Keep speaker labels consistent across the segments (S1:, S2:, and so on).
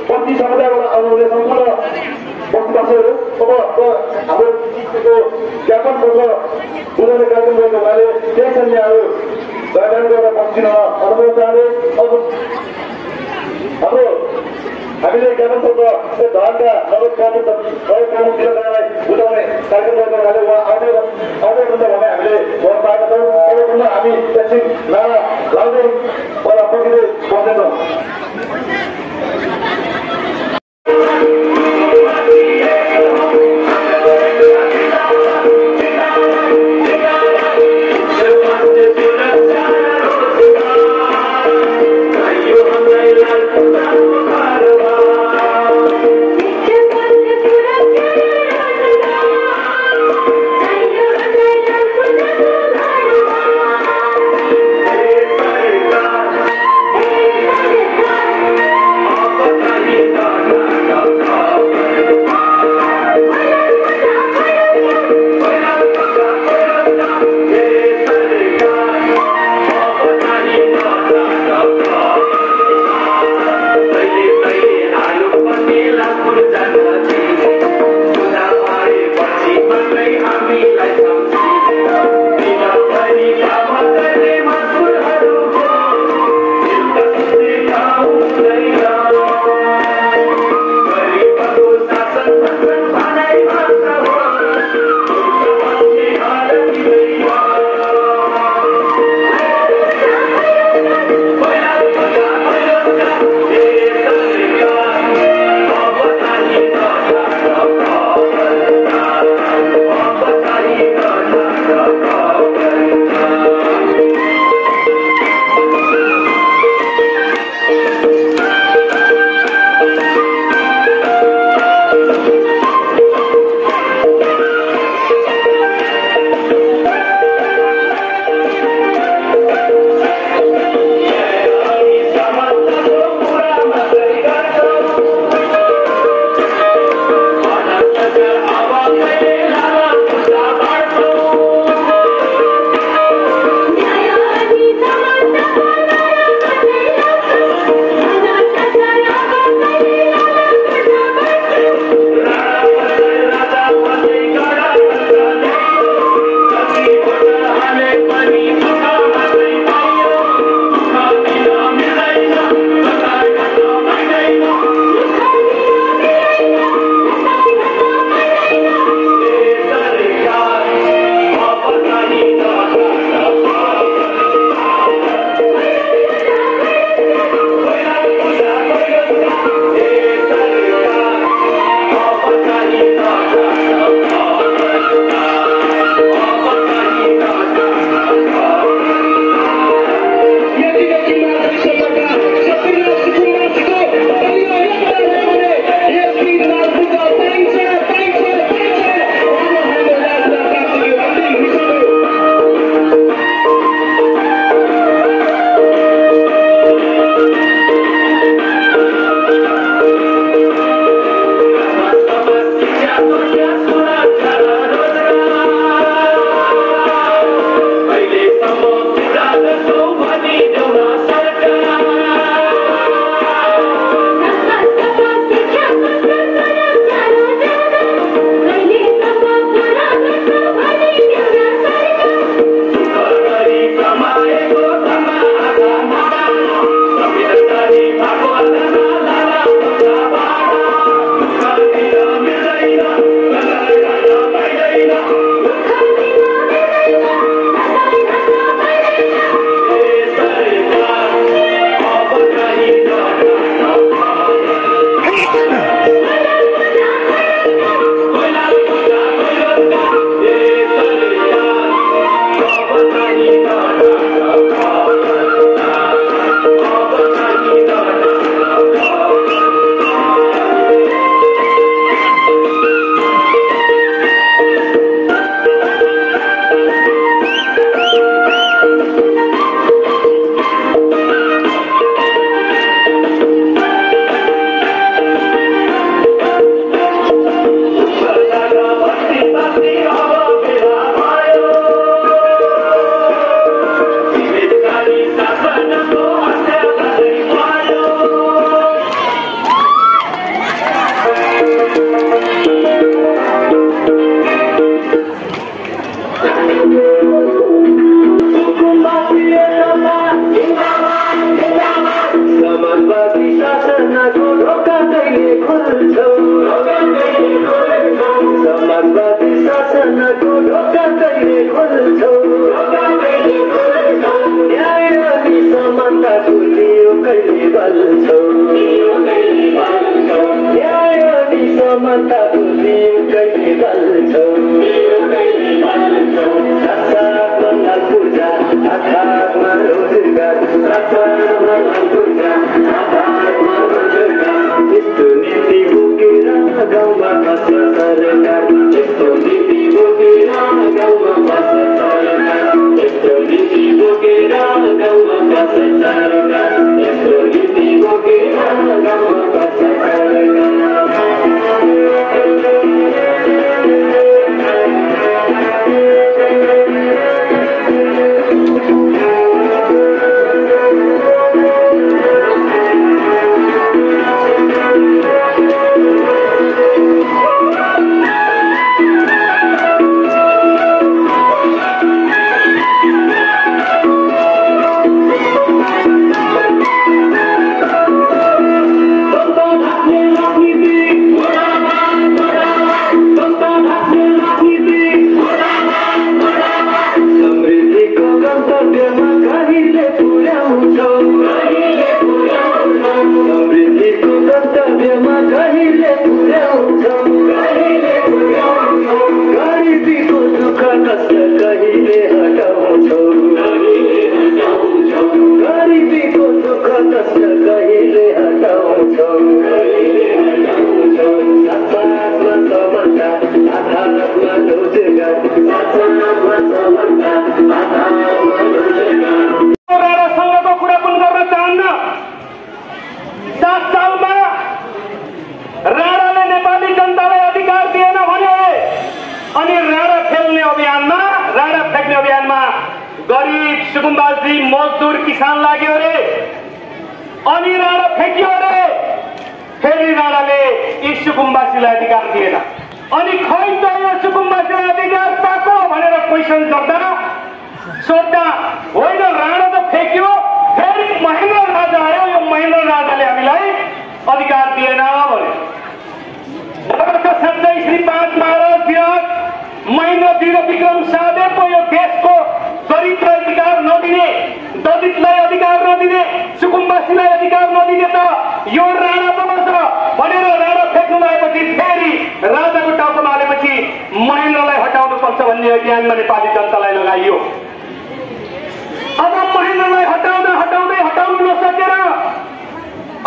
S1: बस्ती समुदायबाट आउनुहुने सम्पूर्ण बस्तीवासीहरू अब हाम्रो ज्ञापनपत्र बुझाउने कार्यक्रम गरेको हुनाले केही छन् यहाँहरू दयादान गरेर बस्दिन अनुरोध चाहने अब हाम्रो हामीले ज्ञापनपत्र धनका नगद प्रमुख जिल्लालाई बुझाउने कार्यक्रम गरेको हुनाले उहाँ आउँदै हुन्छ भने हामीले भोट पाएका छौँ अब हामी एकछिन नारा लाउँदै पर पक्रिँदै बस्दैछौँ।
S2: Hey! गाउँमा बस्छ सरकार यस्तो नीति बोकेर गाउँमा बस्छ सरकार यस्तो नीति बोकेर गाउँमा बस्छ सरकार यस्तो नीति बोकेर गाउँमा बस्छ
S3: सुकुम्बासी मजदूर किसान लाग्यो रे अनि राणा फेक्यो रे फेरि राणाले यी सुकुम्बासीलाई अधिकार दिएन अनि खै त यो सुकुम्बासीलाई अधिकार पाएको भनेर क्वेसन गर्दा सोध्दा होइन राणा त फेक्यो फेरि महेन्द्र राजा आयो यो महेन्द्र राजाले हामीलाई अधिकार दिएन भने सधैँ श्री 5 महाराज विराट महेन्द्र वीर विक्रम शाहले पो यो देशको गरीबलाई अधिकार नदिने दलितलाई अधिकार नदिने सुकुम्बासीलाई अधिकार नदिने त यो राणा पो बन्छ भनेर राणा फेक्नु भएपछि फेरि राजाको टाउकोमा हालेपछि महेन्द्रलाई हटाउनु पर्छ भन्ने अभियानमा नेपाली जनतालाई लगाइयो। अब महेन्द्रलाई हटाउनु नसकेर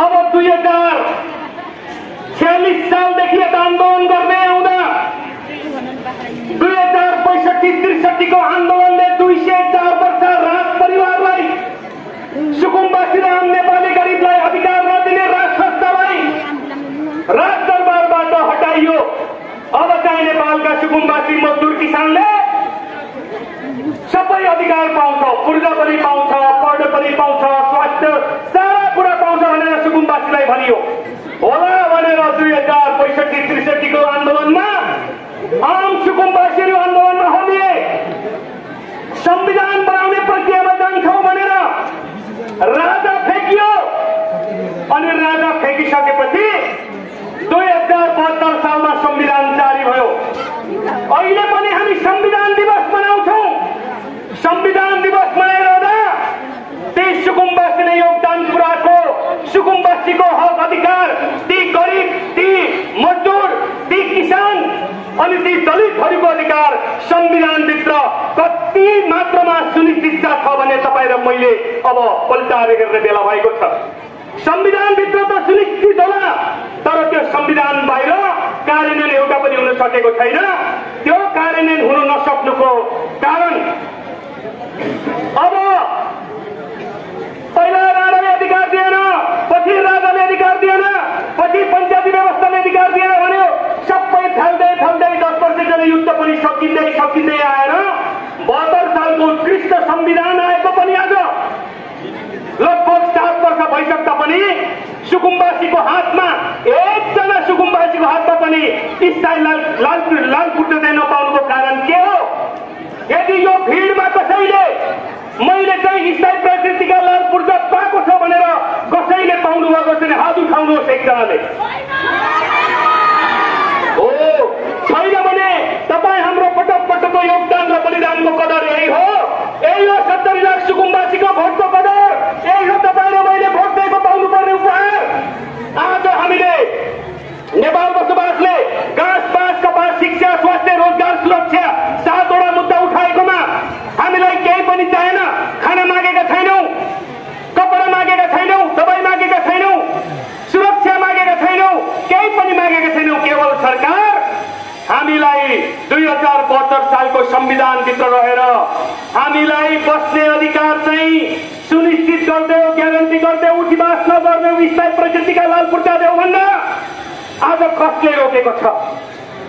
S3: अब 2046 सालदेखि यता आन्दोलन गर्दै आउँदा 2065-63 को आन्दोलनले 204 वर्ष राज परिवारलाई सुकुम्बासीलाई आम नेपाली गरिबलाई अधिकार नदिने राज संस्थालाई राज दरबारबाट हटाइयो। अब चाहिँ नेपालका सुकुम्बासी मजदुर किसानले सबै अधिकार पाउँछ, पूर्जा पनि पाउँछ, पढ्न पनि पाउँछ, स्वास्थ्य सारा कुरा पाउँछ भनेर सुकुम्बासीलाई भनियो होला भनेर 2065-63 को आन्दोलनमा आम सुकुम्बासीहरू आन्दोलनमा होमिए। संविधान बनाउने प्रक्रियामा जान्छौँ भनेर राजा फेकियो अनि राजा फेकिसकेपछि 2072 सालमा संविधान जारी भयो। अहिले पनि हामी संविधान दिवस मनाउँछौँ। संविधान दिवस मनाइरहँदा त्यही सुकुम्बासीले योगदान पुर्याएको सुकुम्बासीको हक अधिकार ती गरिब, ती मजदुर, ती किसान अनि ती दलितहरूको अधिकार संविधानभित्र कति मात्रामा सुनिश्चित छ भने तपाईँ र मैले अब पल्टाएर गर्ने बेला भएको छ। संविधानभित्र त सुनिश्चित होला तर त्यो संविधान बाहिर कार्यान्वयन एउटा पनि हुन सकेको छैन। त्यो कार्यान्वयन हुन नसक्नुको कारण अब पहिला राणाले अधिकार दिएन, पछि राजाले अधिकार दिएन, पछि पञ्चायती व्यवस्थाले अधिकार दिएन भन्यो। सबै थाल्दै 10 वर्षको युद्ध पनि सकिँदै आएर 72 सालको उत्कृष्ट संविधान आएको पनि आज लगभग 7 वर्ष भइसक्दा पनि सुकुम्बासीको हातमा एकजना सुकुम्बासीको हातमा पनि स्थायी लाल खुट्टा नपाउनुको कारण के हो? यदि यो भिडमा कसैले मैले चाहिँ स्थायी प्रकृतिका लाल पूर्जा पाएको छ भनेर कसैले पाउनु भएको छैन हात उठाउनुहोस् एकजनाले। हो छैन भने तपाईँ हाम्रो पटकको योगदान र बलिदानको कदर यही हो। 70 लाख सुकुम्बासीको भोटको कदर यही हो। तपाईँ र मैले भोट दिएको पाउनुपर्ने उपहार। आज हामीले नेपाल बसोबासले घाँस बाँस कपास शिक्षा स्वास्थ्य रोजगार सुरक्षा 7वटा मुद्दा उठाएकोमा हामीलाई केही पनि चाहेन। खाना मागेका छैनौं, कपडा मागेका छैनौं, दबाई मागेका छैनौं, सुरक्षा मागेका छैनौं, सरकार हामीलाई 2072 सालको संविधानभित्र रहेर हामीलाई बस्ने अधिकार चाहिँ सुनिश्चित गर्दै ग्यारेन्टी गर्दै उठी बास नगर्ने स्थायी प्रकृतिका लाल पुर्जादेऊ भन्दा आज कसले रोकेको छ?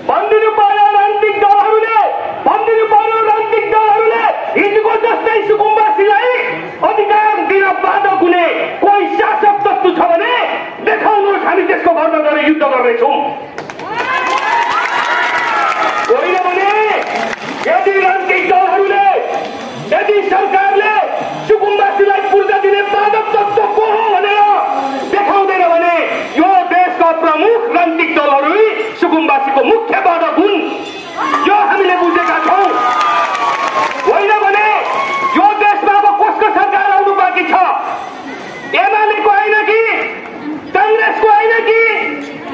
S3: भनिदिनु पर्यो राजनीतिक दलहरूले, भनिदिनु पर्यो राजनीतिक दलहरूले हिजोको जस्तै सुकुम्बासीलाई अधिकार दिन बाधक हुने कोही शासक तत्त्व छ भने देखाउनुहोस्, हामी त्यसको भरमा गएर युद्ध गर्नेछौँ। होइन भने यदि राजनीतिक दलहरूले, यदि सरकारले सुकुम्बासीलाई पूर्जा दिने बाधक तत्त्व को हो भनेर देखाउँदैन भने यो देशका प्रमुख राजनीतिक दलहरू सुकुम्बासीको मुख्य बाधक हुन्। यो हामीले बुझेका छौँ। होइन भने यो देशमा अब कसको सरकार आउनु बाँकी छ? एमालेको होइन कि, काङ्ग्रेसको होइन कि,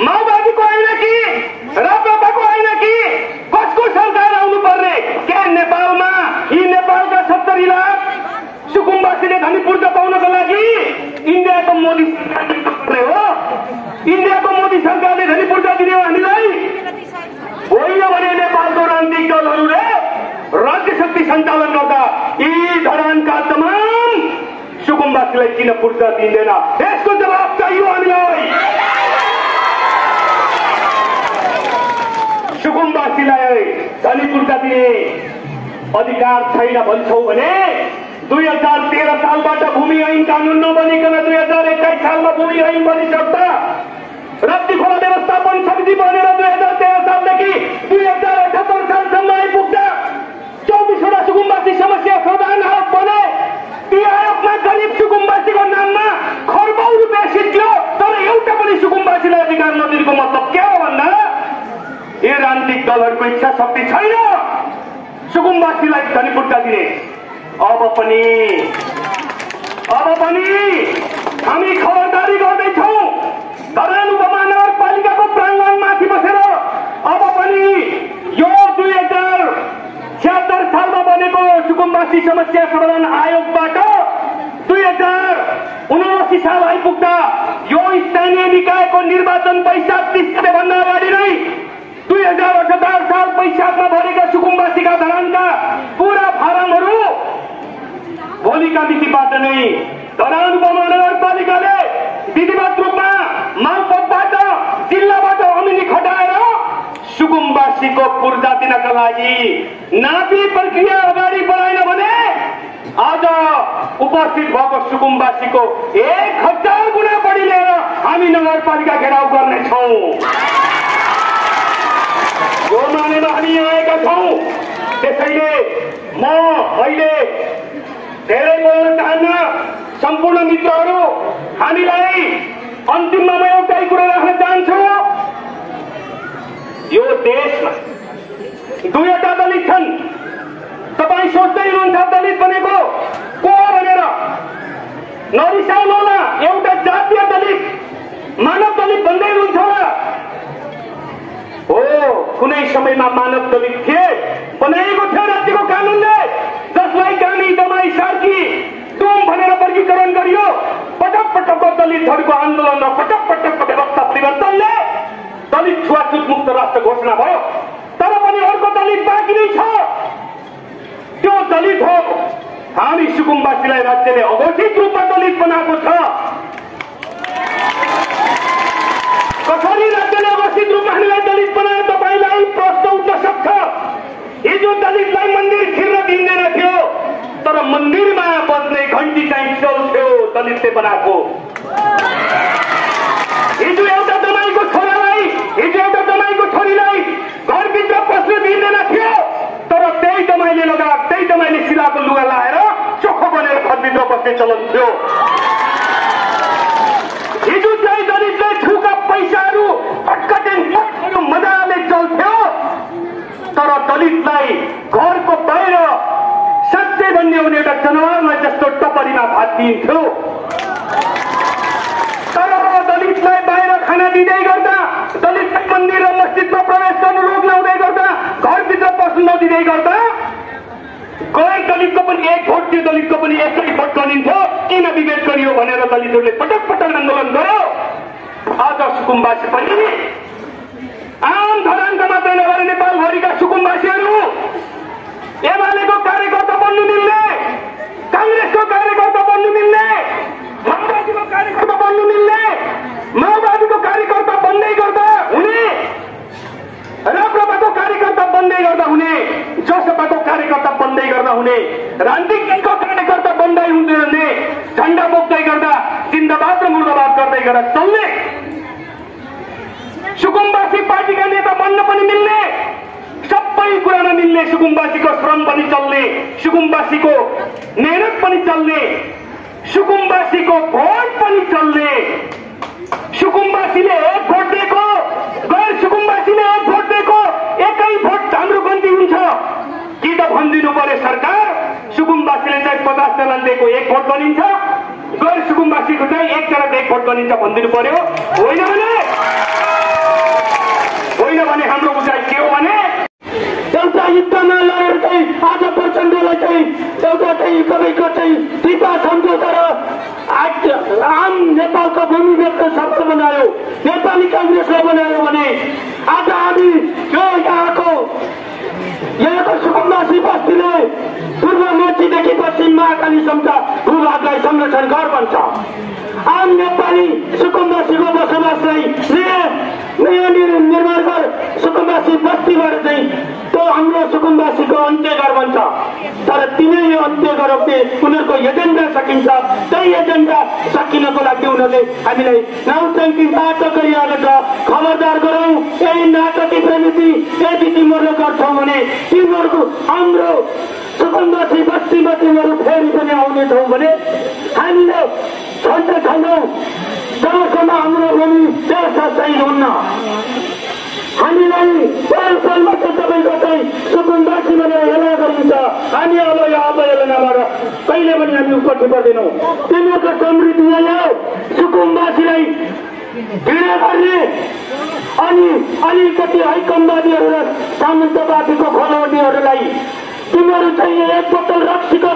S3: माओवादीको होइन कि, राप्रपाको होइन कि, कसको सरकार आउनु पर्ने? के नेपालमा यी नेपालका 70 लाख सुकुम्बासीले धनी पूर्जा पाउनको लागि इन्डियाको मोदी सरकारले हो? इन्डियाको मोदी सरकारले धनी पूर्जा दिने हो हामीलाई? होइन भने नेपालको राजनीतिक दलहरूले राज्य शक्ति सञ्चालन गर्दा यी धरानका तमाम सुकुम्बासीलाई किन पूर्जा दिँदैन? यसको जवाब चाहियो हामीलाई। सुकुम्बासीलाई धनी पूर्जा दिने अधिकार छैन भन्छौ भने 2013 सालबाट भूमि ऐन कानून नबनिकन 2021 सालमा भूमि ऐन बनिसक्दा रत्ती खोला व्यवस्थापन समिति बनेर 2013 सालदेखि 2078 सालसम्म आइपुग्दा 24वटा सुकुम्बासी समस्या समाधान आयोग बने। ती आयोगमा गरीब सुकुम्बासीको नाममा खरबौँ रुपियाँ सिद्धियो, तर एउटा पनि सुकुम्बासीलाई अधिकार नदिनुको मतलब के हो भन्दा यी राजनीतिक दलहरूको इच्छा शक्ति छैन सुकुम्बासीलाई धनी पूर्जा दिने। अब पनि हामी खबरदारी गर्दैछौँ। धरान उपमहानगरपालिकाको प्राङ्गणमाथि बसेर अब पनि यो 2076 सालमा बनेको सुकुम्बासी समस्या समाधान आयोगबाट 2079 साल आइपुग्दा यो स्थानीय निकायको निर्वाचन वैशाख 30 गते भन्दा अगाडि नै 2018 साल वैशाखमा भरेका सुकुम्बासीका धरानका पूरा फारमहरू भोलिका मितिबाट नै धरान उपमहानगरपालिकाले विधिवत रूपमा मालपोतबाट जिल्लाबाट अमिनी खटाएर सुकुम्बासीको पूर्जा दिनका लागि नापी प्रक्रिया अगाडि बढाएन भने आज उपस्थित भएको सुकुम्बासीको 1000 गुणा बढी लिएर हामी नगरपालिका घेराउ गर्नेछौँ। यो मानेर हामी आएका छौँ। त्यसैले म अहिले धेरै बोल्न चाहन्न। सम्पूर्ण मित्रहरू, हामीलाई अन्तिममा म एउटै कुरा राख्न चाहन्छु। यो देशमा 2वटा दलित छन्। तपाईँ सोच्दै हुनुहुन्छ दलित भनेको को भनेर? नरिसाउनु होला, एउटा जातीय दलित, मानव दलित भन्दै हुनुहुन्छ होला। हो, कुनै समयमा मानव दलित थिए, बनाइएको थियो राज्यको कानूनले, जसलाई गानी दमाई सार्की टुम भनेर वर्गीकरण गरियो। पटक पटकको दलितहरूको आन्दोलन र पटक पटकको व्यवस्था परिवर्तनले दलित छुवाछुत मुक्त राष्ट्र घोषणा भयो। तर पनि अर्को दलित बाँकी नै छ। त्यो दलित हो हामी सुकुम्बासीलाई राज्यले अघोषित रूपमा दलित बनाएको छ। कसरी राज्यले अघोषित रूपमा हामीलाई दलित बनायो तपाईँलाई प्रश्न उठ्न सक्छ। हिजो दलितलाई मन्दिर छिर्न दिँदैन थियो, तर मन्दिरमा बज्ने घन्टी चाहिँ चल्थ्यो दलितले बनाएको। हिजो एउटा दमाईको छोरालाई, हिजो एउटा दमाईको छोरीलाई घरभित्र पस्न दिँदैन थियो, तर त्यही दमाईले त्यही दमाईले सिलाको लुगा लाएर चोखो बनेर घरभित्र बस्ने चलन थियो। हिजो चाहिँ दलितले छुका पैसाहरू पटकटेन मजाले चल्थ्यो, तर दलितलाई घरको बाहिर साँच्चै भन्ने हो भने एउटा जनावरलाई जस्तो टपरीमा भात दिइन्थ्यो। तर दलितलाई बाहिर खाना दिँदै गर्दा, दलितलाई मन्दिर र मस्जिदमा प्रवेश गर्नु रोक लगाउँदै गर्दा, घरभित्र पस्नु नदिँदै गर्दा गैर दलितको पनि एक भोट थियो, दलितको पनि एकै भोट गनिन्थ्यो। किन विभेद गरियो भनेर दलितहरूले पटक पटक आन्दोलन गर्यो। आज सुकुम्बासी पनि आम माओवादीको कार्यकर्ता बन्दै गर्दा हुने, राप्रपाको कार्यकर्ता बन्दै गर्दा हुने, जसपाको कार्यकर्ता बन्दै गर्दा हुने, राजनीतिको कार्यकर्ता बन्दै हुने, झण्डा बोक्दै गर्दा जिन्दाबाद र मुर्दाबाद गर्दै गर्दा चल्ने, सुकुम्बासी पार्टीका नेता बन्न पनि मिल्ने, सबै कुरामा मिल्ने, सुकुम्बासीको श्रम पनि चल्ने, सुकुम्बासीको मेहनत पनि चल्ने, सुकुम्बासीको भोट पनि चल्ने, सुकुम्बासीले एक भोट दिएको, गैर सुकुम्बासीले एक भोट दिएको, एकै भोट हाम्रो गन्ती हुन्छ कि त भनिदिनु पर्यो सरकार। सुकुम्बासीले चाहिँ 50 जना दिएको एक भोट बनिन्छ, गैर सुकुम्बासीको चाहिँ 1 जना एक भोट बनिन्छ भनिदिनु पर्यो। होइन भने हाम्रो बुझाइ के हो भने
S4: एउटा युद्धमा लडेर चाहिँ आज प्रचण्डलाई चाहिँ एउटा चाहिँ तपाईँको चाहिँ टिपा सम्झौता र आम नेपालको भूमि व्यक्त सफल बनायो, नेपाली काङ्ग्रेसलाई बनायो भने आज हामी यो यहाँको सुकुम्बासी बस्तीले पूर्व मेचीदेखि पश्चिम महाकालीसम्मका भूभागलाई संरक्षण घर बन्छ। आम नेपाली सुकुम्बासीको बसोबासलाई नयाँ निर्माण घर सुकुम्बासी बस्तीबाट चाहिँ त्यो हाम्रो सुकुम्बासीको अन्त्य घर बन्छ। तर तिनै यो अन्त्य गरोप्ने उनीहरूको एजेन्डा सकिन्छ। त्यही एजेन्डा सकिनको लागि उनीहरूले हामीलाई नौटङ्की नाटक गरिरहेको छ। खबरदार गरौँ, यही नाटकी प्रवृत्ति यदि तिमीहरूले गर्छौ भने तिमीहरूको हाम्रो सुकुम्बासी बस्तीमा तिमीहरू फेरि पनि आउनेछौ भने हामीले छन्द छैनौँ। जबसम्म हाम्रो भूमि देश सही हुन्न, हामीलाई पलमा चाहिँ तपाईँको चाहिँ सुकुम्बासी भनेर हेला गरिन्छ। हामी अब यो अवहेलनाबाट कहिले पनि हामी उपट्टि पर्दैनौँ। तिमीहरूको समृद्धि यो सुकुम्बासीलाई घृणा गर्ने अनि अलिकति हैकमवादीहरू र सामन्तवादीको खोलाउनेहरूलाई तिमीहरू चाहिँ एक बोतल रक्सीको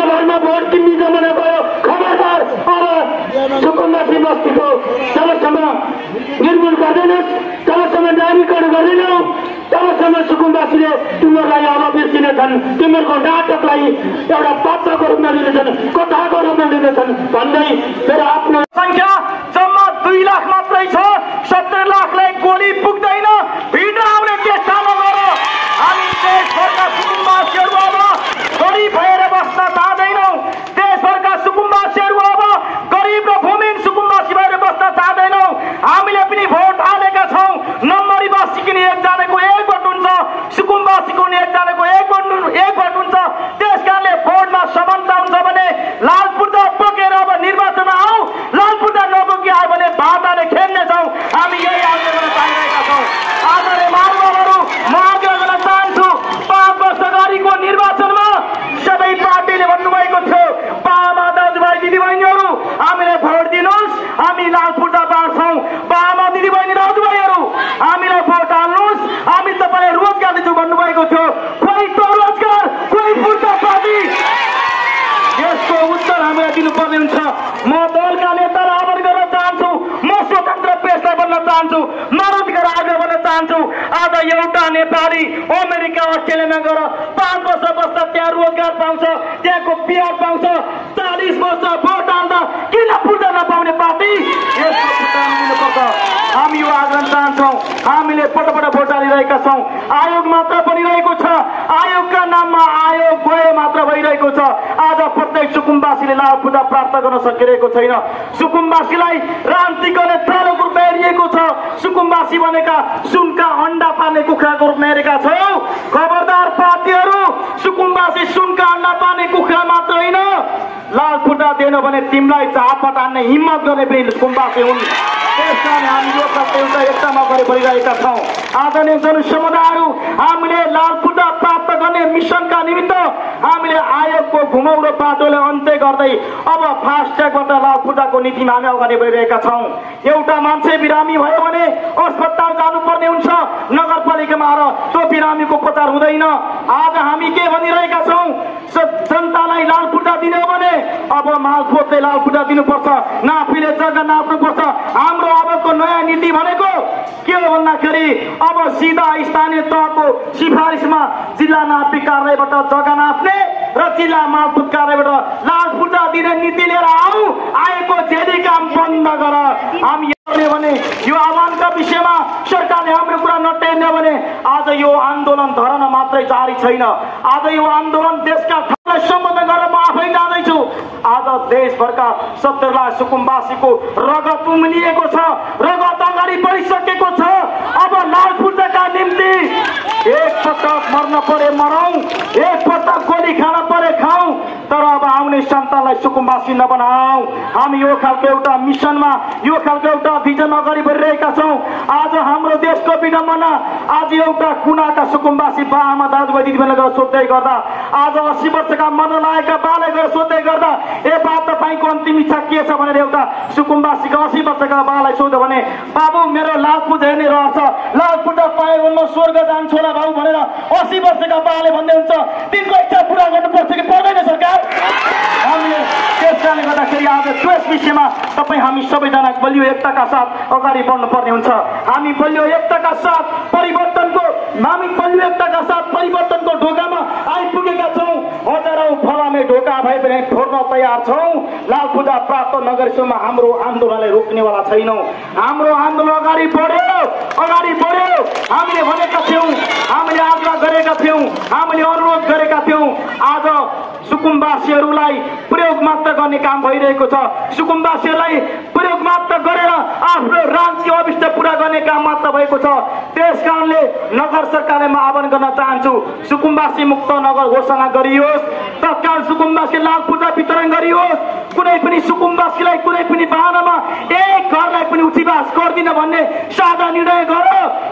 S4: भरमा भोट किन्ने जमाना गयो। खबरदार, अब सुकुम्बासी बस्तीको जबसम्म निर्मूल गर्दैनस्, तबसम्म नामीकरण गर्दैनौ, तबसम्म सुकुम्बासीले तिमीहरूलाई अब बिर्सिनेछन्। तिमीहरूको नाटकलाई एउटा पात्रको रूपमा लिनेछन्, कथाको रूपमा लिनेछन् भन्दै मेरो आफ्नो
S3: संख्या जम्मा 2 लाख मात्रै छ। 70 लाखलाई गोली पुग्दैन। भित्र आउने चेष्टा नगर। हामी देशभरका सुकुम्बासीहरू अब गरिब भएर बस्न चाहँदैनौँ। देशभरका सुकुम्बासीहरू अब गरिब र भूमिहीन सुकुम्बासी भएर बस्न चाहँदैनौँ। हामीले पनि भोट हालेका छौँ। नम्बरी बासीको नि एकजनाको 1 भोट हुन्छ, सुकुम्बासीको नि एकजनाको 1 भोट हुन्छ। त्यस कारणले भोटमा समानता हुन्छ भने लाल पूर्जा बोकेर अब निर्वाचनमा आऊ, लाल पूर्जा नबोकी आयो भने बाधाले खेल्नेछौँ। हामी यही आग्रह गर्न चाहिरहेका छौँ। आदरणीय महानुभावहरू, म आग्रह गर्न चाहन्छु, 5 वर्ष अगाडिको निर्वाचनमा सबै पार्टीले भन्नुभएको थियो, बाबा दाजुभाइ दिदीबहिनीहरू हामीलाई भोट दिनुहोस्, हामी लाल पूर्जा बाँड्छौँ। बाबा दिदीबहिनी दाजुभाइहरू हामीलाई भोट हाल्नुहोस्, हामी तपाईँलाई रोजगार दिन्छौँ भन्नुभएको थियो। कोही तो रोजगार, कोही पूर्जा पार्टी। यसको उत्तर हामीलाई दिनुपर्ने हुन्छ। म दलका नेतालाई आह्वान गर्न चाहन्छु, म स्वतन्त्र पेशा बन्न चाहन्छु, म रोजगार आग्रह गर्न चाहन्छु। आज एउटा नेपाली अमेरिका अस्ट्रेलियामा गएर 5 वर्ष बस्दा त्यहाँ रोजगार पाउँछ, त्यहाँको बिहा पाउँछ। 40 वर्ष भोट हाल्दा किन पूर्जा नपाउने पार्टी? यसको उत्तर दिनुपर्छ। हामी यो आग्रह चाहन्छौँ। हामीले पटपट भोट हालिरहेका छौँ। आयोग मात्र बनिरहेको छ, आयोगका नाममा आयोग गए मात्र भइरहेको छ। आज प्रत्येक सुकुम्बासीले लाल पूर्जा प्राप्त गर्न सकिरहेको छैन। सुकुम्बासीलाई राजनीति गर्ने तालुको रूपमा हेरिएको छ। सुकुम्बासी भनेका सुनका अन्डा पार्ने कुखुराको रूपमा हेरेका छौँ। खबरदार पार्टीहरू, सुकुम्बासी सुनका अन्डा पार्ने कुखुरा मात्र होइन, लाल पूर्जा दिएन भने तिमीलाई चापट हान्ने हिम्मत गर्ने पनि सुकुम्बासी हुन्। त्यस कारण हामी यो एउटा एकतामा अगाडि बढिरहेका छौँ। आदरणीय जनसमुदायहरू, हामीले लाल पूर्जा प्राप्त गर्ने मिसनका निमित्त हामीले आयोगको घुमौरो बाटोले अन्त्य गर्दै अब फास्ट्यागबाट लाल पूर्जाको नीतिमा हामी अगाडि बढिरहेका छौँ। एउटा मान्छे बिरामी भयो भने अस्पताल जानुपर्ने हुन्छ, नगरपालिकामा आएर त्यो बिरामीको उपचार हुँदैन। आज हामी के भनिरहेका छौँ, जनतालाई लाल पूर्जा दिने हो भने अब मालपोतले लाल पूर्जा दिनुपर्छ, नाफीले जग्गा नाप्नुपर्छ। हाम्रो
S4: अबको नयाँ नीति भनेको के हो भन्दाखेरि अब सिधा स्थानीय तहको सिफारिसमा जिल्ला नाप्ने कार्यालयबाट जग्गा नाप्ने र जिल्ला मालपोत कार्यालयबाट लाज पूर्जा दिने नीति लिएर आएको झेली काम बन्द गर। हामी भने यो आह्वानका विषयमा सरकारले हाम्रो कुरा नटेर्ने भने आज यो आन्दोलन धरन मात्रै जारी छैन। आज यो आन्दोलन देशका ठाउँलाई सम्बोधन गरेर म आफै जाँदैछु। आज देशभरका 70 लाख सुकुम्बासीको रगत उम्लिएको छ, रगत अगाडि बढिसकेको छ। अब लाल पूर्जाका निम्ति एक पटक मर्न परे मरौं, एक पटक गोली खान परे खाऊ, तर अब आउने सन्तानलाई सुकुम्बासी नबनाऊ। हामी यो खालको एउटा मिसनमा, यो खालको एउटा भिजन अगाडि बढिरहेका छौँ। आज हाम्रो देशको विडम्बना, आज एउटा कुनाका सुकुम्बासी बा आमा दाजुभाइ दिदीबहिनीले गएर सोध्दै गर्दा, आज 80 वर्षका मर्न लागेका बाले गएर सोध्दै गर्दा ए बा तपाईँको अन्तिम इच्छा के छ भनेर एउटा सुकुम्बासीका 80 वर्षका बालाई सोध्यो भने बाबु मेरो लाल पूजा हेर्ने रहर छ, लाल पूजा पायो भने म स्वर्ग जान्छु होला बाबु भनेर 80 वर्षका बाले भन्दै हुन्छ। तिनको इच्छा पुरा गर्नुपर्छ कि पर्दैन सरकार? हामीले त्यसकारणले गर्दाखेरि आज त्यस विषयमा तपाईँ हामी सबैजना बलियो एकताका साथ अगाडि बढ्नुपर्ने हुन्छ। हामी बलियो एकताका साथ परिवर्तनको, हामी बलियो एकताका साथ परिवर्तनको ढोकामा आइपुगेका छौँ। हजारौं फलामे ढोका भए पनि फोड्न तयार छौँ। लाल पूजा प्राप्त नगरेसम्म हाम्रो आन्दोलनलाई रोक्नेवाला छैनौँ। हाम्रो आन्दोलन अगाडि बढ्यो, अगाडि बढ्यो। हामीले भनेका थियौँ, हामीले आग्रह गरेका थियौँ, हामीले अनुरोध गरेका थियौँ। आज सुकुम्बासीहरूलाई प्रयोग मात्र गर्ने काम भइरहेको छ। सुकुम्बासीहरूलाई प्रयोग मात्र गरेर आफ्नो राजकीय अभिष्ट पूरा गर्ने काम मात्र भएको छ। त्यसकारणले नगर सरकारलाई म आह्वान गर्न चाहन्छु, सुकुम्बासी मुक्त नगर घोषणा गरियोस्, तत्काल सुकुम्बासी लाल पूजा वितरण गरियोस्। कुनै पनि सुकुम्बासीलाई कुनै पनि बहानामा एक घरलाई पनि उठीवास गर्दिन भन्ने साझा निर्णय गर,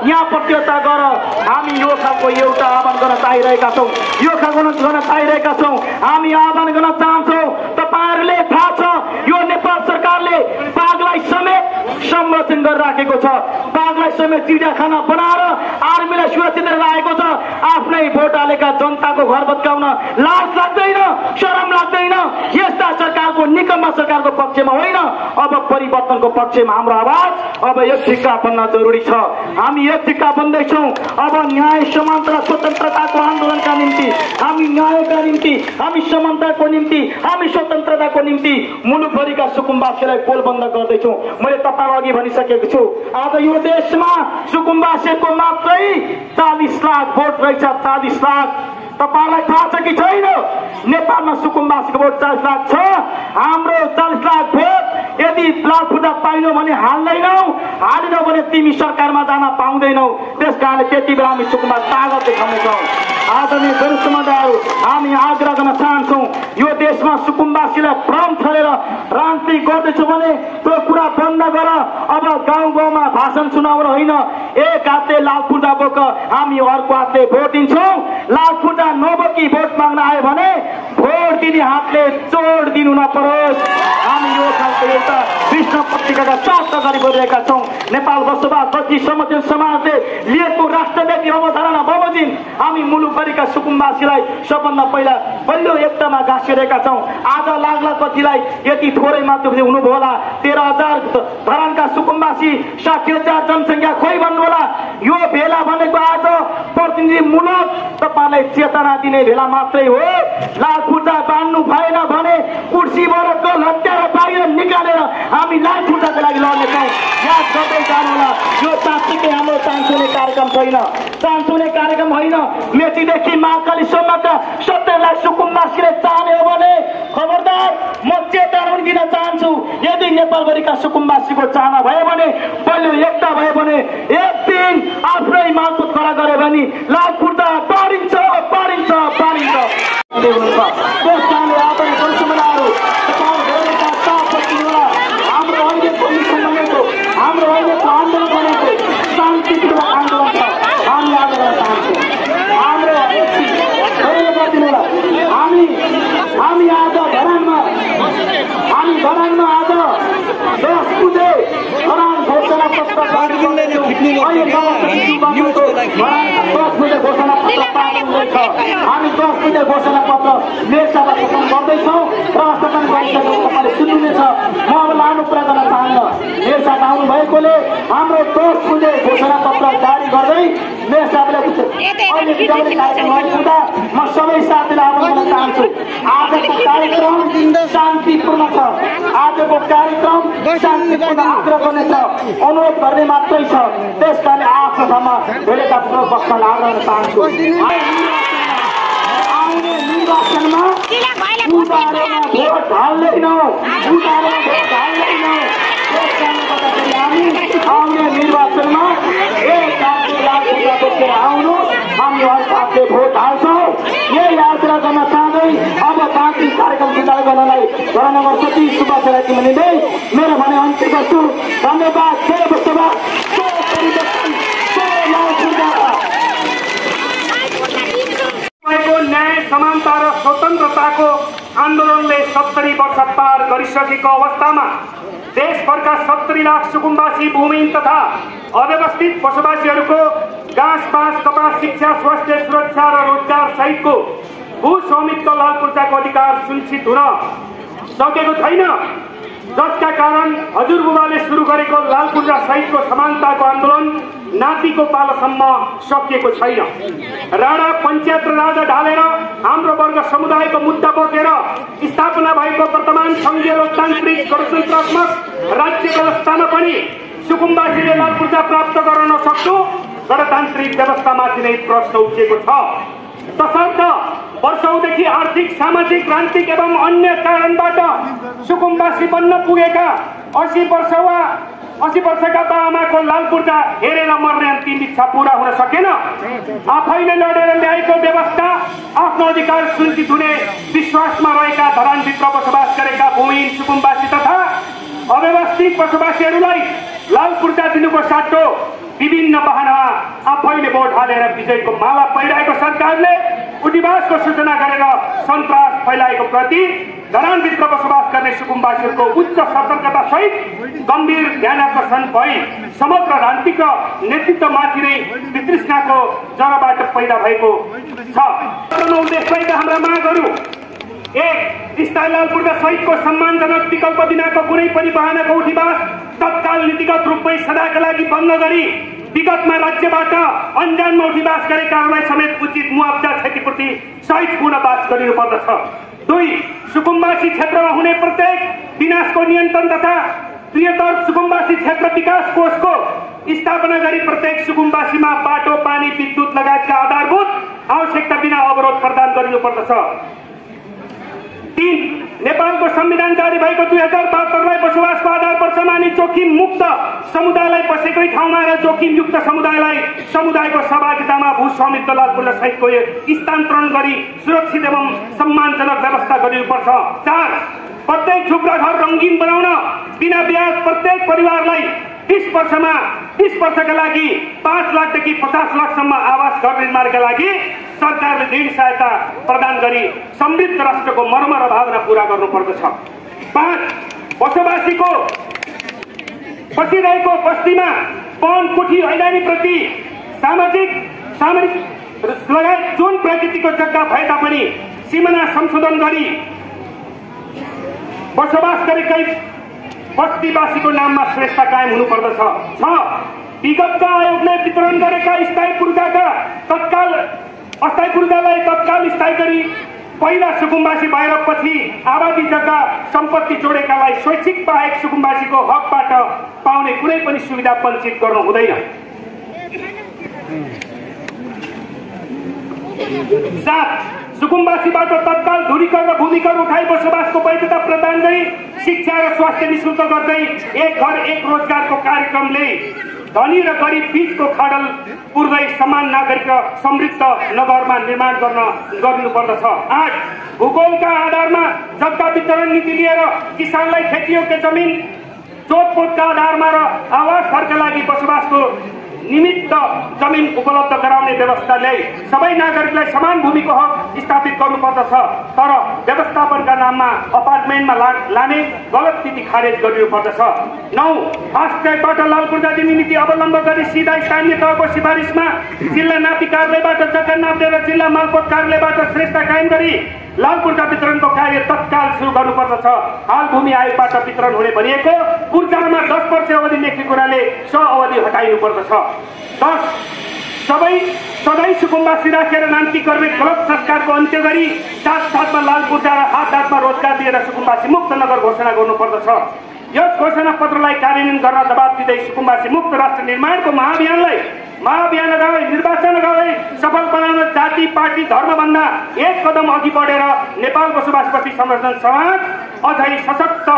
S4: यहाँ प्रतियोगिता गर। हामी यो खालको एउटा आह्वान गर्न चाहिरहेका छौँ, यो खालको गर्न चाहिरहेका छौँ। हामी आह्वान गर्न चाहन्छौँ, तपाईँहरूले थाहा छ यो नेपाल सरकारले बाघलाई समेत संरक्षण गरेर राखेको छ। बाघलाई समेत चिडियाखाना बनाएर आर्मीलाई सुरक्षित राखेको छ। आफ्नै भोट हालेका जनताको घर भत्काउन लाज लाग्दैन, शरम लाग्दैन? यस्ता सरकारको, निकम्मा सरकारको पक्षमा होइन, अब परिवर्तनको पक्षमा हाम्रो आवाज अब एक ढिक्का बन्न जरुरी छ। हामी एक ढिक्का बन्दैछौँ। अब न्याय, समानता र स्वतन्त्रताको आन्दोलनका निम्ति, हामी न्यायका निम्ति, हामी समानताको निम्ति, हामी स्वतन्त्रताको निम्ति मुलुकभरिका सुकुम्बासीलाई बोलबन्द गर्दैछौँ। मैले तपाईँलाई अघि भनिसकेको छु, आज यो देशमा सुकुम्बासीको मात्रै 40 लाख भोट रहेछ। 40 लाख तपाईँलाई थाहा छ कि छैन? नेपालमा सुकुम्बासीको भोट 40 लाख छ। हाम्रो 40 लाख भोट यदि लाल पूजा पाइनौ भने हाल्दैनौ, हालेनौ भने तिमी सरकारमा जान पाउँदैनौ। त्यसकारणले त्यति बेला हामी सुकुम्बासी तागत देखाउनेछौँ। आदरणीय जनसमुदायहरू, हामी आग्रह गर्न चाहन्छौँ, यो देशमा सुकुम्बासीलाई भ्रम छरेर राजनीति गर्दैछ भने त्यो कुरा बन्द गर। अब गाउँ गाउँमा भाषण सुनाउन होइन, एक हातले लाल पूजा बोक, हामी अर्को हातले भोट दिन्छौँ। लाल पूजा नबोकी भोट माग्न आयो भने भोट दिने हातले चोट दिनु नपरोस्। हामी यो खालको एउटा विष्णु पत्रिकाका साथ अगाडि बढिरहेका छौँ। नेपाल बसोबास बस्ती संरक्षण समाजले लिएको राष्ट्रव्यापी अवधारणा बमोजिम हामी मुलुकभरिका सुकुम्बासीलाई सबभन्दा पहिला बलियो एकतामा गाँसिरहेका छौँ। आज लाग्ला कतिलाई यति थोरै मात्र हुनुभयो होला, 13,000 धरानका सुकुम्बासी, 60,000 जनसङ्ख्या खोइ भन्नु होला। यो भेला भनेको आज प्रतिनिधिमूलक तपाईँलाई चेतना दिने भेला मात्रै हो। लाल पूजा बान्नु भएन भने कुर्सीबाट कल हत्याएर बाहिर निकालेर हामी लाल पूजाको लागि लड्नेछौँ। याद गर्दै जानु होला, यो साँच्चीकै हाम्रो चान्सुने कार्यक्रम छैन, चान्सुने कार्यक्रम होइन। मेचीदेखि महाकालीसम्मका 70 लाख सुकुम्बासीले चाहने हो भने खबरदार, म चेतावनी दिन चाहन्छु। यदि नेपालभरिका सुकुम्बासीको चाहना भयो भने, पहिलो एकता भयो भने, एक दिन आफ्नै मालपोत खडा गऱ्यो भने लाल पूजा पारिन्छ, पारिन्छ, पारिन्छ। त्यसकारणले आदरणीय जनसमुदायहरू, तपाईँहरूका साथ बस्नुहोला। हाम्रो अहिलेको मिसन भनेको, हाम्रो अहिलेको आन्दोलन भनेको शान्तिपूर्ण आन्दोलन छ। हामी आज गर्न चाहन्छौँ, हाम्रो गरिदिनुहोला। हामी आज धरानमा, हामी धरानमा आज 10 बुधे धरान घोषणा पत्र पारित गर्दैछौँ। अहिले 10 बुधे घोषणा पत्र पारित हुँदैछ। हामी 10 बुधे घोषणा पत्र मेयरसभा गठन गर्दैछौँ र हस्तान्तरण गरिसकेको तपाईँले सुन्नुहुनेछ। म अब लानु कुरा गर्न चाहन्न। मेयरसभा आउनु भएकोले हाम्रो 10 बुँदे घोषणा पत्र जारी गर्दै मेयर साहबले अहिले बिदाउने कार्यक्रम गरिदिँदा म सबै साथीलाई आह्वान गर्न चाहन्छु। आजको कार्यक्रम शान्तिपूर्ण छ। आजको कार्यक्रम शान्तिपूर्ण आग्रह गर्नेछ, अनुरोध गर्ने मात्रै छ। त्यसकारण आफ्नो ठाउँमा भेटेका बस्न आग्रह गर्न चाहन्छु। आउने निर्वाचनमा उदाहरणमा भोट हाल्दैनौँ, उदाहरणमा भोट हाल्दैनौँ। त्यसकारणले गर्दाखेरि हामी आउने निर्वाचनमा एक साथले लालपुर्जा बोकेर आउनुहोस्, हामी हर साथले भोट हाल्छौँ। यही यात्रा गर्न चाहँदै अब बाँकी कार्यक्रम सुचारू गर्नलाई वडा नम्बर 27 सुब्बा सेनाकी भनिँदै मेरो भने अन्त्य गर्छु। धन्यवाद। जय बसोबास, जय परिवर्तन, जय लालपुर्जा।
S3: न्याय, समानता र स्वतन्त्रताको आन्दोलनले 70 वर्ष पार गरिसकेको अवस्थामा देशभरका 70 लाख सुकुम्बासी भूमिहीन तथा अव्यवस्थित बसोबासीहरूको घाँस बाँस कपास शिक्षा स्वास्थ्य सुरक्षा र रोजगार सहितको भू स्वामित्व लालपुर्जाको अधिकार सुनिश्चित हुन सकेको छैन, जसका कारण हजुरबुबाले सुरु गरेको लालपुर्जा सहितको समानताको आन्दोलन नातिको पालोसम्म सकिएको छैन। राणा पञ्चायत र राजा ढालेर हाम्रो वर्ग समुदायको मुद्दा बोकेर स्थापना भएको वर्तमान संघीय लोकतान्त्रिक गणतन्त्रात्मक राज्य व्यवस्थामा पनि सुकुम्बासीले लालपुर्जा प्राप्त गर्न नसक्नु गणतान्त्रिक व्यवस्थामाथि नै प्रश्न उठेको छ। तसर्थ वर्षौंदेखि आर्थिक सामाजिक क्रान्तिक एवं अन्य कारणबाट सुकुम्बासी बन्न पुगेका 80 वर्षका बाआमाको लालपुर्जा हेरेर मर्ने अन्तिम इच्छा पूरा हुन सकेन। आफैले लडेर ल्याएको व्यवस्था आफ्नो अधिकार सुनिश्चित हुने विश्वासमा रहेका धरानभित्र बसोबास गरेका भूमिहीन सुकुम्बासी तथा अव्यवस्थित बसोबासीहरूलाई लालपुर्जा दिनुको साटो विभिन्न बहानामा आफैले भोट हालेर विजयको माला पहिराएको सरकारले उद्धिवासको सूचना गरेर सन्तास फैलाएको प्रति धरानभित्र बसोबास गर्ने सुकुम्बासीहरूको उच्च सतर्कता सहित गम्भीर ध्यानाकर्षण भई समग्र राजनीतिक नेतृत्वमाथि नै वितृष्णाको जराबाट पैदा भएको छ। उद्देश्यका हाम्रा मागहरू: 1. स्थायी लालपुर्जा सहितको सम्मानजनक विकल्प बिनाको कुनै पनि बहानाको उठिवास तत्काल नीतिगत रूपमै सदाका लागि बन्द गरी विगतमा राज्यबाट अन्जानमा उठिवास गरेकाहरूलाई समेत उचित मुआवजा क्षतिपूर्ति सहित पुनर्वास गरिनुपर्दछ। 2. सुकुम्बासी क्षेत्रमा हुने प्रत्येक विनाशको नियन्त्रण तथा बृहत्तर सुकुम्बासी क्षेत्र विकास कोषको स्थापना गरी प्रत्येक सुकुम्बासीमा बाटो, पानी, विद्युत लगायतका आधारभूत आवश्यकता बिना अवरोध प्रदान गरिनुपर्दछ। 3. नेपालको संविधान जारी भएको 2072लाई बसोबासको आधार पर्छ मानी जोखिम मुक्त समुदायलाई बसेकै ठाउँमा र जोखिम युक्त समुदायलाई समुदायको सहभागितामा भू स्वामित्व लालपुर्जा सहितको स्थानान्तरण गरी सुरक्षित एवं सम्मानजनक व्यवस्था गरिनुपर्छ। 4. प्रत्येक झुप्रा घर रंगीन बनाउन बिना ब्याज प्रत्येक परिवारलाई 20 वर्षका लागि 5 लाखदेखि 50 लाखसम्म आवास घर निर्माणका लागि सरकारले ऋण सहायता प्रदान गरी समृद्ध राष्ट्रको मर्म र भावना पूरा गर्नुपर्दछ। 5. बसोबासीको बसिरहेको बस्तीमा वन कोठी हैदानी प्रति सामाजिक लगायत जुन प्रकृतिको जग्गा भए तापनि सीमाना संशोधन गरी बसोबास गरेकै बस्तीवासीको नाममा श्रेष्ठता कायम हुनुपर्दछ। 6. विगतका आयोगले वितरण गरेका अस्थायी पूर्जालाई तत्काल स्थायी गरी पहिला सुकुम्बासी भएर पछि आबादी जग्गा सम्पत्ति जोडेकालाई स्वैच्छिक बाहेक सुकुम्बासीको हकबाट पाउने कुनै पनि सुविधा वञ्चित गर्नु हुँदैन। 7. सुकुम्बासीबाट तत्काल धुरीकर र भूमिकर उठाई बसोबासको वैधता प्रदान गरी शिक्षा र स्वास्थ्य निःशुल्क गर्दै एक घर एक रोजगारको कार्यक्रमले धनी र गरिब बीचको खाडल पुर्दै समान नागरिक र समृद्ध नगरमा निर्माण गर्नुपर्दछ। 8. भूगोलका आधारमा जग्गा वितरण नीति लिएर किसानलाई खेतीयोग्य जमिन जोतपोतका आधारमा र आवास घरका लागि बसोबासको निमित्त जमिन उपलब्ध गराउने व्यवस्था ल्याई सबै नागरिकलाई समान भूमिको हक स्थापित गर्नुपर्दछ। तर व्यवस्थापनका नाममा अपार्टमेन्टमा लाने गलत नीति खारेज गरिनुपर्दछ। 9. फास्ट ट्र्याकबाट लालपुर्जा दिने नीति अवलम्बन गरी सिधा स्थानीय तहको सिफारिसमा जिल्ला नापी कार्यालयबाट जग्गा नाप्ने र जिल्ला मालपोत कार्यालयबाट श्रेष्ठता कायम गरी लालपुर्जा वितरणको कार्य तत्काल सुरु गर्नुपर्दछ। हाल भूमि आयोगबाट वितरण हुने भनिएको पूर्जामा 10% वर्ष अवधि लेख्ने कुराले अवधि हटाइनु पर्दछ। 10 सबै सुकुम्बासी राखेर नान्ती गर्ने गलत संस्कारको अन्त्य गरी साथसाथमा लाल पूर्जा र हातमा रोजगार दिएर सुकुम्बासी मुक्त नगर घोषणा गर्नुपर्दछ। यस घोषणा पत्रलाई कार्यान्वयन गर्न दबाब दिँदै सुकुम्बासी मुक्त राष्ट्र निर्माणको महाअभियान अगावै निर्वाचन अगावै सफल बनाउन जाति पार्टी धर्मभन्दा एक कदम अघि बढेर नेपाल बसोबासपट्टि संरक्षण समाज अझै सशक्त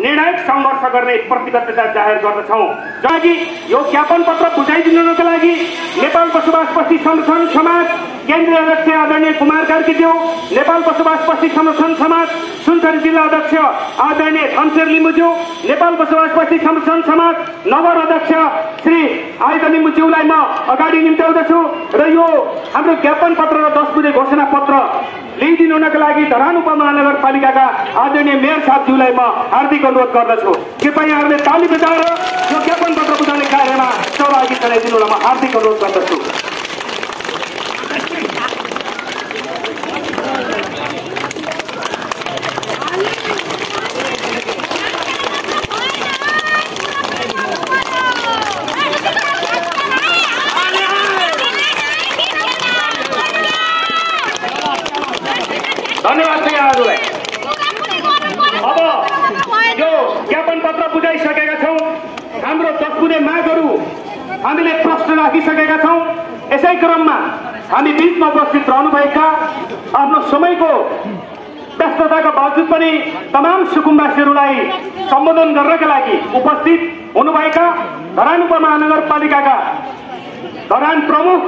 S3: निर्णायक सङ्घर्ष गर्ने प्रतिबद्धता जाहेर गर्दछौँ। जसरी यो ज्ञापन पत्र बुझाइदिनुका लागि नेपाल बसोबासपट्टि संरक्षण समाज केन्द्रीय अध्यक्ष आदरणीय कुमार कार्कीज्यू, नेपाल बसोबासपट्टि संरक्षण समाज सुनसरी जिल्ला अध्यक्ष आदरणीय धनशेर लिम्बुज्यू, नेपाल बसोबासपट्टि संरक्षण समाज नगर अध्यक्ष श्री आयुध लिम्बुज्यूलाई म अगाडि निम्त्याउँदछु र यो हाम्रो ज्ञापन पत्र र 10 बुँदे घोषणा पत्र ल्याइदिनु हुनका लागि धरान उपमहानगरपालिकाका आदरणीय मेयर साहबज्यूलाई म हार्दिक अनुरोध गर्दछु। कृपया यहाँहरूले ताली बजाएर यो ज्ञापन पत्र बुझाउने कार्यमा सहभागी गराइदिनुलाई म हार्दिक अनुरोध गर्दछु। धन्यवाद छ यहाँहरूलाई। अब यो ज्ञापन पत्र बुझाइसकेका छौँ। हाम्रो 10 बुँदे मागहरू हामीले प्रश्न राखिसकेका छौँ। यसै क्रममा हामी बिचमा उपस्थित रहनुभएका आफ्नो समयको व्यस्तताका बावजुद पनि तमाम सुकुम्बासीहरूलाई सम्बोधन गर्नका लागि उपस्थित हुनुभएका धरान उपमहानगरपालिकाका धरान प्रमुख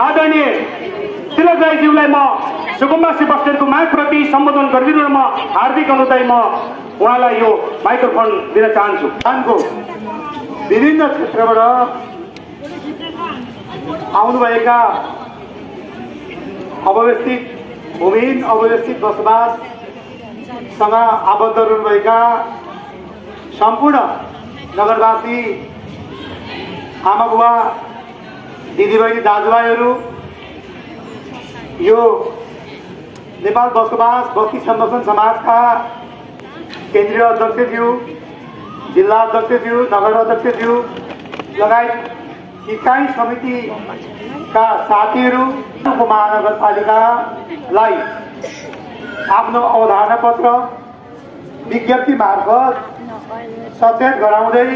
S3: आदरणीय तिलक राईज्यूलाई म सुकुम्बासी बस्नेतको मागप्रति सम्बोधन गरिदिनु र म हार्दिक अनुरोध म उहाँलाई यो माइक्रोफोन दिन चाहन्छु।
S5: धरानको विभिन्न क्षेत्रबाट आउनुभएका अव्यवस्थित भूमिहीन अव्यवस्थित बसोबाससँग आबद्ध रहनुभएका सम्पूर्ण नगरवासी आमा बुवा दिदीबहिनी दाजुभाइहरू, यो नेपाल बसोबास बस्ती संरक्षण समाजका केन्द्रीय अध्यक्षज्यू, जिल्ला अध्यक्षज्यू, नगर अध्यक्षज्यू लगायत इकाइ समितिका साथीहरू महानगरपालिकालाई आफ्नो अवधारणा पत्र विज्ञप्ति मार्फत सचेत गराउँदै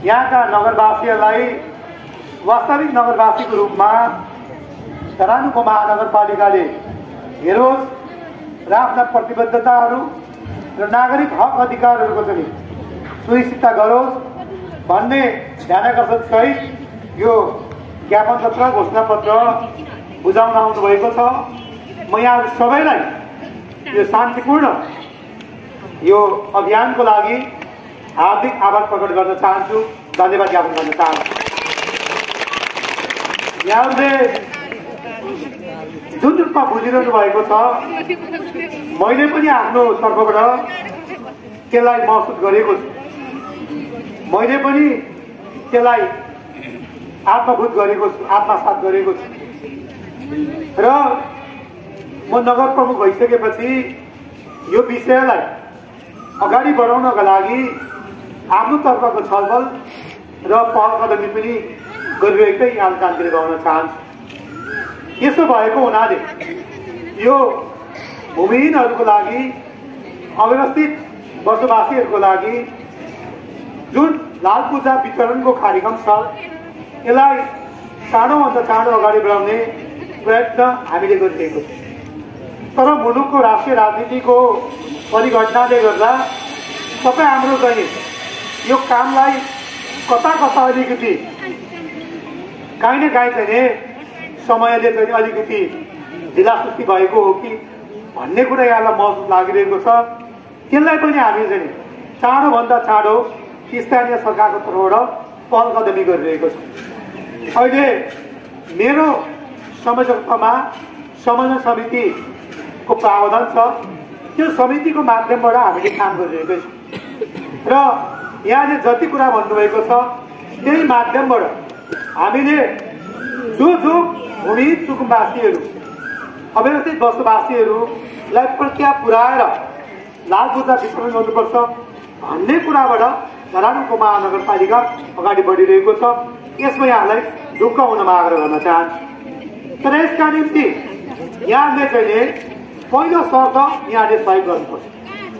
S5: यहाँका नगरवासीहरूलाई वास्तविक नगरवासीको रूपमा धरान उपमहानगरपालिकाले हेरोस् र आफ्ना प्रतिबद्धताहरू र नागरिक हक अधिकारहरूको चाहिँ सुनिश्चितता गरोस् भन्ने ध्यानाकर्षण सहित यो ज्ञापन पत्र घोषणा पत्र बुझाउन आउनुभएको छ। म यहाँ सबैलाई यो शान्तिपूर्ण यो अभियानको लागि हार्दिक आभार प्रकट गर्न चाहन्छु, धन्यवाद ज्ञापन गर्न चाहन्छु। यहाँहरूले जुन रूपमा बुझिरहनु भएको छ, मैले पनि आफ्नो तर्फबाट त्यसलाई महसुस गरेको छु। मैले पनि त्यसलाई आत्मभूत गरेको छु, आत्मसात गरेको छु र म नगर प्रमुख भइसकेपछि यो विषयलाई अगाडि बढाउनका लागि आफ्नो तर्फको छलफल र पहल कदमी पनि गरिरहेकै यहाँ जानकारी गराउन चाहन्छु। यसो भएको हुनाले यो भूमिहीनहरूको लागि, अव्यवस्थित बसोबासीहरूको लागि जुन लाल पूजा वितरणको कार्यक्रम छ, यसलाई चाँडोभन्दा चाँडो अगाडि बढाउने प्रयत्न हामीले गरिरहेको छौँ। तर मुलुकको राष्ट्रिय राजनीतिको परिघटनाले गर्दा सबै हाम्रो चाहिँ यो कामलाई कता कता अलिकति काहीँ न काहीँ चाहिँ समयले चाहिँ अलिकति ढिलासुस्ती भएको हो कि भन्ने कुरा यहाँलाई महसुस लागिरहेको छ। त्यसलाई पनि हामी चाहिँ चाँडोभन्दा चाँडो स्थानीय सरकारको तर्फबाट पहल कदमी गरिरहेको छ। अहिले मेरो संयोजकतामा समन्वय समितिको प्रावधान छ। त्यो समितिको माध्यमबाट हामीले काम गरिरहेको छौँ र यहाँले जति कुरा भन्नुभएको छ त्यही माध्यमबाट हामीले जो भूमिहीन सुकुम्बासीहरू, अव्यवस्थित बसोबासीहरूलाई प्रत्याह पुर्याएर लाल पूर्जा वितरण गर्नुपर्छ भन्ने कुराबाट धरानको महानगरपालिका अगाडि बढिरहेको छ। यसमा यहाँलाई ढुक्क हुनमा आग्रह गर्न चाहन्छु। तर यसका निम्ति यहाँले चाहिँ पहिलो शर्त यहाँले सहयोग गर्नुपर्छ।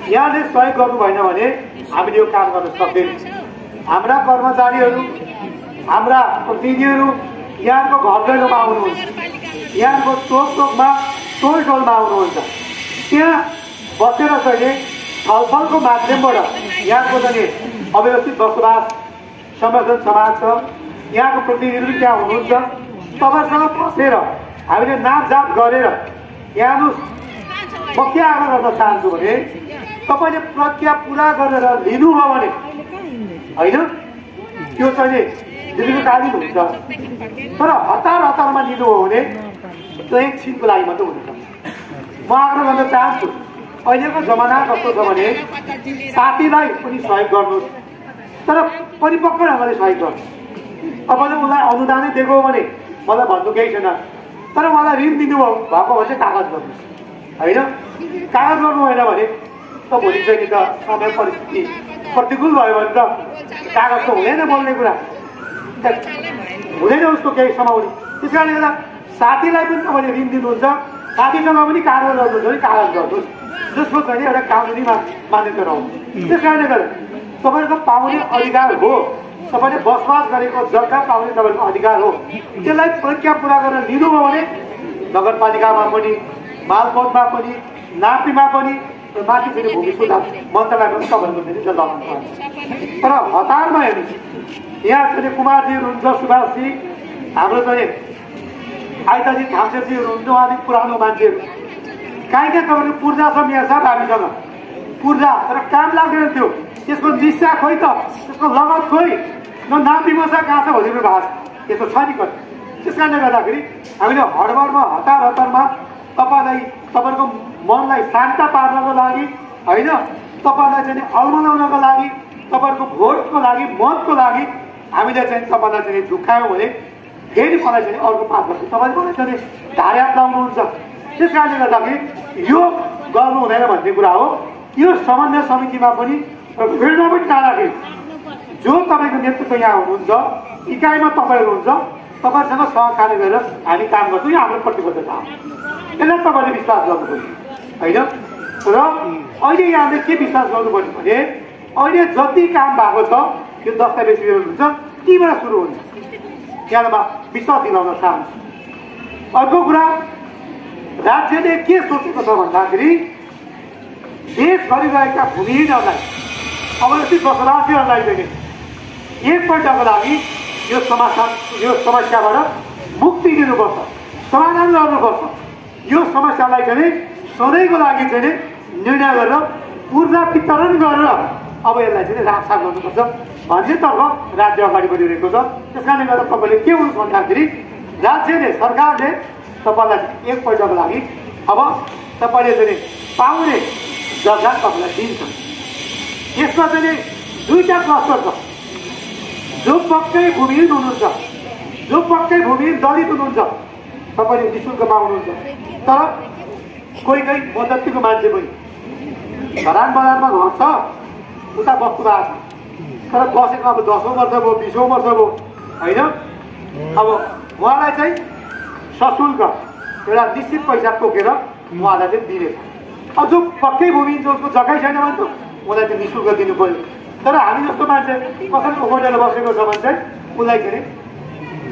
S5: यहाँले सहयोग गर्नु भएन भने हामीले यो काम गर्न सक्दैनौँ। हाम्रा कर्मचारीहरू, हाम्रा प्रतिनिधिहरू यहाँको घर दैलोमा आउनुहुन्छ, यहाँको चोकमा टोल टोलमा आउनुहुन्छ। त्यहाँ बसेर चाहिँ छलफलको माध्यमबाट यहाँको चाहिँ अव्यवस्थित बसोबास संरक्षण समाज छ, यहाँको प्रतिनिधिहरू त्यहाँ हुनुहुन्छ। तपाईँहरूसँग बसेर हामीले नापजाप गरेर यहाँ म के आग्रह गर्न चाहन्छु भने तपाईँले प्रक्रिया पुरा गरेर लिनुभयो भने होइन त्यो चाहिँ दीर्घकालीन हुन्छ। तर हतारमा लिनुभयो भने त्यो एकछिनको लागि मात्रै हुन्छ। म आग्रह गर्न चाहन्छु अहिलेको जमाना कस्तो छ भने साथीलाई पनि सहयोग गर्नुहोस्, तर परिपक्व ढङ्गले सहयोग गर्नुहोस्। तपाईँले उसलाई अनुदानै दिएको हो भने मलाई भन्नु केही छैन, तर मलाई ऋण दिनुभयो भएको भने चाहिँ कागज गर्नुहोस् होइन। कागज गर्नु भएन भने त भोलि चाहिँ त समय परिस्थिति प्रतिकूल भयो भने त कागज त हुँदैन, बोल्ने कुरा हुँदैन उसको केही समाउने। त्यस कारणले गर्दा साथीलाई पनि तपाईँले ऋण दिनुहुन्छ, साथीसँग पनि कागज गर्नुहुन्छ भने कागज गर्नुहोस् जसको चाहिँ एउटा कानुनी मान्यता रहन्छ। त्यस कारणले गर्दा तपाईँको पाउने अधिकार हो, तपाईँले बसोबास गरेको जग्गा पाउने तपाईँको अधिकार हो। त्यसलाई प्रक्रिया पुरा गरेर लिनुभयो भने नगरपालिकामा पनि, मालपोतमा पनि, नापीमा पनि, माथि फेरि भूमि सुधार मन्त्रालयमा पनि तपाईँहरूको फेरि लगाउनु पर्छ। तर हतारमा हेर्नुहोस्, यहाँ चाहिँ कुमारजीहरू हुन्छ, सुभाषजी, हाम्रो चाहिँ आइताजी थाम्सेजीहरू हुन्छ, अलिक पुरानो मान्छेहरू कहीँ तपाईँको पूर्जा छ यहाँ छ हामीसँग पूर्जा, तर काम लाग्दैन त्यो। त्यसको निस्सा खोइ त, त्यसको लगत खोइ न नापीमा छ कहाँ छ भोलि भएको यस्तो छ नि कति। त्यस कारणले गर्दाखेरि हामीले हडबडमा हतारमा तपाईँलाई तपाईँको मनलाई शान्त पार्नको लागि होइन, तपाईँलाई चाहिँ अल्मलाउनको लागि, तपाईँहरूको भोटको लागि, मतको लागि हामीले चाहिँ तपाईँलाई चाहिँ झुक्कायौँ भने फेरि मलाई चाहिँ अर्को पात गर्छ, तपाईँले मलाई चाहिँ धार्यात लाउनुहुन्छ। त्यस कारणले गर्दाखेरि यो गर्नु हुँदैन भन्ने कुरा हो। यो समन्वय समितिमा पनि फिल्डमा पनि जाँदाखेरि जो तपाईँको नेतृत्व यहाँ हुनुहुन्छ, इकाइमा तपाईँहरू हुन्छ, तपाईँहरूसँग सहकार्य गरेर हामी काम गर्छौँ। यो हाम्रो प्रतिबद्धता हो, यसलाई तपाईँले विश्वास गर्नुपर्छ होइन। र अहिले यहाँले के विश्वास गर्नुपर्छ भने अहिले जति काम भएको छ त्यो दस्तावेजीहरू हुन्छ तीबाट सुरु हुन्छ। यहाँमा विश्वास दिलाउन चाहन्छु। अर्को कुरा राज्यले के सोचेको छ भन्दाखेरि देशभरि रहेका भूमिहीनहरूलाई, अवस्थित बसोबासीहरूलाई चाहिँ एकपल्टको लागि यो समस्याबाट मुक्ति दिनुपर्छ, समाधान गर्नुपर्छ। यो समस्यालाई चाहिँ सधैँको लागि चाहिँ निर्णय गरेर ऊर्जा वितरण गरेर अब यसलाई चाहिँ राखा गर्नुपर्छ भन्नेतर्फ राज्य अगाडि बढिरहेको छ। त्यस कारणले गर्दा तपाईँले के हुनुहुन्छ भन्दाखेरि राज्यले, सरकारले तपाईँलाई एकपल्टको लागि अब तपाईँले चाहिँ पाउने जग्गा तपाईँलाई दिन्छ। यसमा चाहिँ दुईटा क्लस्टर छ। जो पक्कै भूमिहीन हुनुहुन्छ, जो पक्कै भूमिहीन दलित हुनुहुन्छ, तपाईँले निःशुल्कमा आउनुहुन्छ। तर कोही मद्दतीको मान्छे पनि धरान बजारमा घर छ, उता बस्नु भएको छ, तर बसेको अब 10औं वर्ष भयो, 20औं वर्ष भयो होइन। अब उहाँलाई चाहिँ सशुल्क एउटा निश्चित पैसा तोकेर उहाँलाई चाहिँ दिनेछ। अब जो पक्कै भूमिहीन छ, उसको जग्गै छैन भने त उसलाई चाहिँ निःशुल्क दिनु पऱ्यो। तर हामी जस्तो मान्छे कसैले ओगटेर बसेको छ भने चाहिँ उसलाई के अरे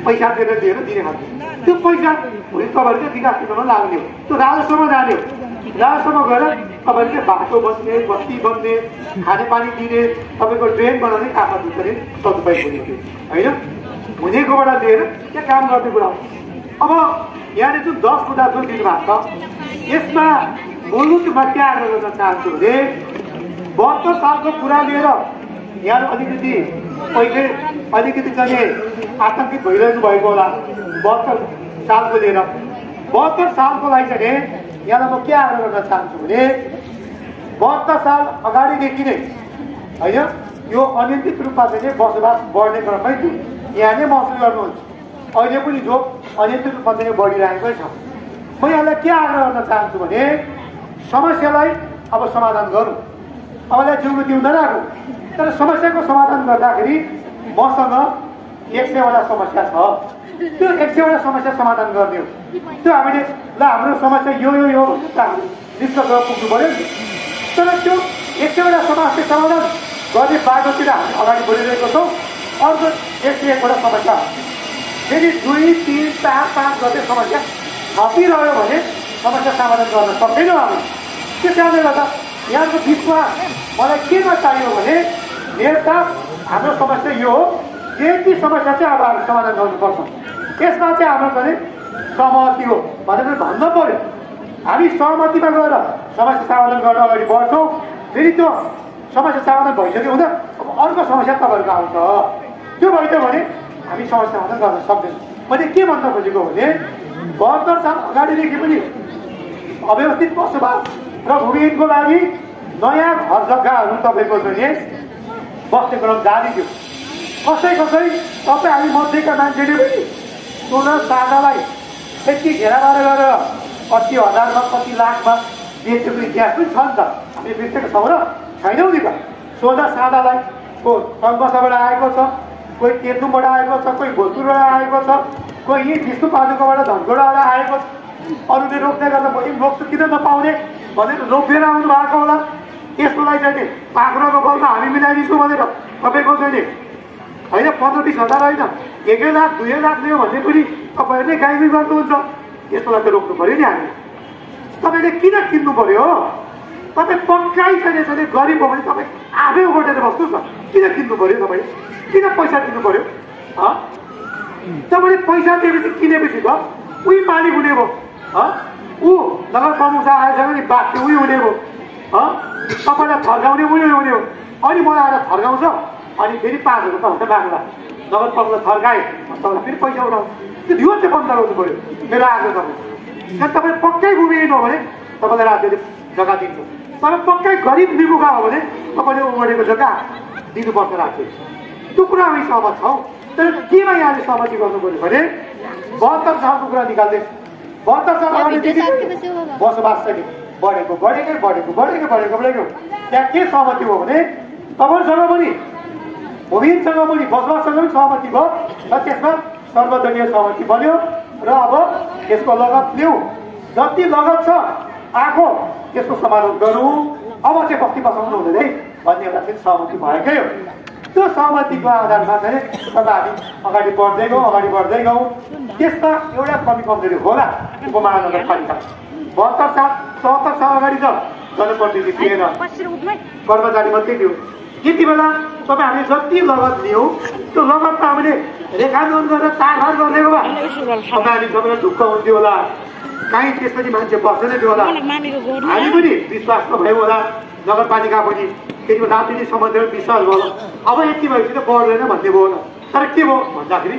S5: पैसा दिएर दिने खान्छ। त्यो पैसा भोलि तपाईँहरूले विकास निर्माणमा लाग्ने हो, त्यो राजस्वमा जाने हो। राजस्वमा गएर तपाईँहरूले बाटो बन्ने, बत्ती बन्ने, खानेपानी दिने, तपाईँको ड्रेन बनाउने काममा दिने सदुपयोग हुने होइन। हुनेकोबाट लिएर त्यो काम गर्ने कुरा हो। अब यहाँले जुन 10 कुरा जुन दिनुभएको छ यसमा मूलभूतमा के आग्रह गर्न चाहन्छु भने 72 सालको कुरा लिएर यहाँ अलिकति चाहिँ आतंकित भइरहनु भएको होला। 72 सालको लिएर 72 सालको लागि चाहिँ यहाँलाई म के आग्रह गर्न चाहन्छु भने 72 साल अगाडिदेखि नै होइन यो अनियन्त्रित रूपमा चाहिँ बसोबास बढ्ने क्रममै यहाँ नै महसुस गर्नुहुन्छ। अहिले पनि जो अनियन्त्रित रूपमा चाहिँ बढिरहेकै छ। म यहाँलाई के आग्रह गर्न चाहन्छु भने समस्यालाई अब समाधान गरौँ। अब यसलाई जिउमा दिउँ नराखौँ। तर समस्याको समाधान गर्दाखेरि मसँग 100वटा समस्या छ। त्यो 100वटा समस्या समाधान गर्ने हो। त्यो हामीले ल हाम्रो समस्या यो निष्कर्षमा पुग्नु पर्यो नि। तर त्यो 100वटा समस्या समाधान गर्ने बाटोतिर हामी अगाडि बढिरहेको छौँ। अर्को 101वटा समस्या फेरि 2, 3, 4, 5 गर्दै समस्या थपिरह्यो भने समस्या समाधान गर्न सक्दैनौँ हामी। त्यो कारणले गर्दा यहाँको बिचमा मलाई केमा चाहियो भने मेरो साथ हाम्रो समस्या यो हो, यति समस्या चाहिँ अब हामी समाधान गर्नुपर्छ। यसमा चाहिँ हाम्रो चाहिँ सहमति हो भनेर भन्न पर्यो। हामी सहमतिमा गएर समस्या समाधान गर्न अगाडि बढ्छौँ। फेरि त्यो समस्या समाधान भइसक्यो हुँदा अब अर्को समस्या तपाईँहरूको आउँछ। त्यो भइदियो भने हामी समस्या समाधान गर्न सक्दैनौँ। मैले के भन्न खोजेको भने 72 साल अगाडिदेखि पनि अव्यवस्थित बसोबास र भूमिहीनको लागि नयाँ घर जग्गाहरू तपाईँको चाहिँ बस्ने क्रम जारी थियो। कसै तपाईँ हामी मध्येका मान्छेले पनि सोना सादालाई यति घेराबार गरेर कति हजारमा कति लाखमा बेचेको इतिहास पनि छ नि त। हामी बिर्सेको छौँ र छैनौँ नि त। सोना सादालाई को सङ्घर्षबाट आएको छ, कोही तेर्नुबाट आएको छ, कोही भोजपुरबाट आएको छ, कोही यही विष्णुपादुकाबाट धनगढबाट आएको छ। अरूले रोक्दै गर्दा म रोक्छु किन नपाउने भनेर रोकेर आउनु भएको होला। यसको लागि चाहिँ पाख्रोको बलमा हामी मिलाइदिन्छौँ भनेर तपाईँको चाहिँ होइन 15-20 हजार होइन 1 लाख 2 लाख दियो भने पनि तपाईँहरूले गाइड गर्नुहुन्छ। यसको लागि रोक्नु पऱ्यो नि हामी। तपाईँले किन किन्नु पऱ्यो? तपाईँ पक्कै छैन गरिब हो भने तपाईँ आफै उगटेर बस्नुहोस् न। किन किन्नु पऱ्यो? तपाईँले किन पैसा दिनु पऱ्यो? तपाईँले पैसा दिएपछि किनेपछि त उही मालिक हुने भयो। ऊ नगर प्रमुख आएछ भने बाध्य उही हुने भयो। तपाईँलाई थर्काउने उही हुने हो। अनि मलाई आएर थर्काउँछ अनि फेरि 5,000 त माग्ला नगर प्रमुखलाई थर्काएँ तपाईँलाई फेरि पैसा उठाउँछ। त्यो यो चाहिँ बन्द गर्नु पऱ्यो मेरो आग्रह गर्नु। कारण तपाईँ पक्कै भूमिहीन हो भने तपाईँलाई राज्यले जग्गा दिन्छ। तपाईँ पक्कै गरिब निमुखा हो भने तपाईँले उमरेको जग्गा दिनुपर्छ राज्यले। त्यो कुरा हामी सहमत छौँ। तर केमा यहाँले सहमति गर्नु पऱ्यो भने 72 सालको कुरा निकाल्दै 72 साल अगाडिदेखि बसोबास चाहिँ बढेको त्यहाँ के सहमति हो भने तपाईँसँग पनि भूमिहीनसँग पनि बसोबाससँग पनि सहमति भयो र त्यसमा सर्वदलीय सहमति बन्यो र अब यसको लगत लिउँ। जति लगत छ आएको त्यसको समाधान गरौँ। अब चाहिँ बस्ती बसाउनु हुँदैन है भन्ने एउटा चाहिँ सहमति भएकै हो। त्यो सहमतिको आधारमा चाहिँ हामी अगाडि बढ्दै गयौँ। त्यसमा एउटा कमी कमजोरी होला उपमहानगरपालिका। 72 साल 74 साल अगाडि त जनप्रतिनिधि थिएन, कर्मचारी मात्रै थियो। त्यति बेला तपाईँ हामीले जति लगत लियौँ त्यो लगतमा हामीले रेखाङ्कन गरेर तारबार गरिदिएको भए तपाईँ सबैलाई ढुक्क हुन्थ्यो होला। काहीँ त्यसपछि मान्छे बस्दैन थियो होला। हामी पनि विश्वास नभयौँ होला, नगरपालिका पनि त्यति बेला राजनीतिक सम्बन्धमा विश्वास भयो होला। अब यति भएपछि त बढ्दैन भन्ने भयो होला। तर के भयो भन्दाखेरि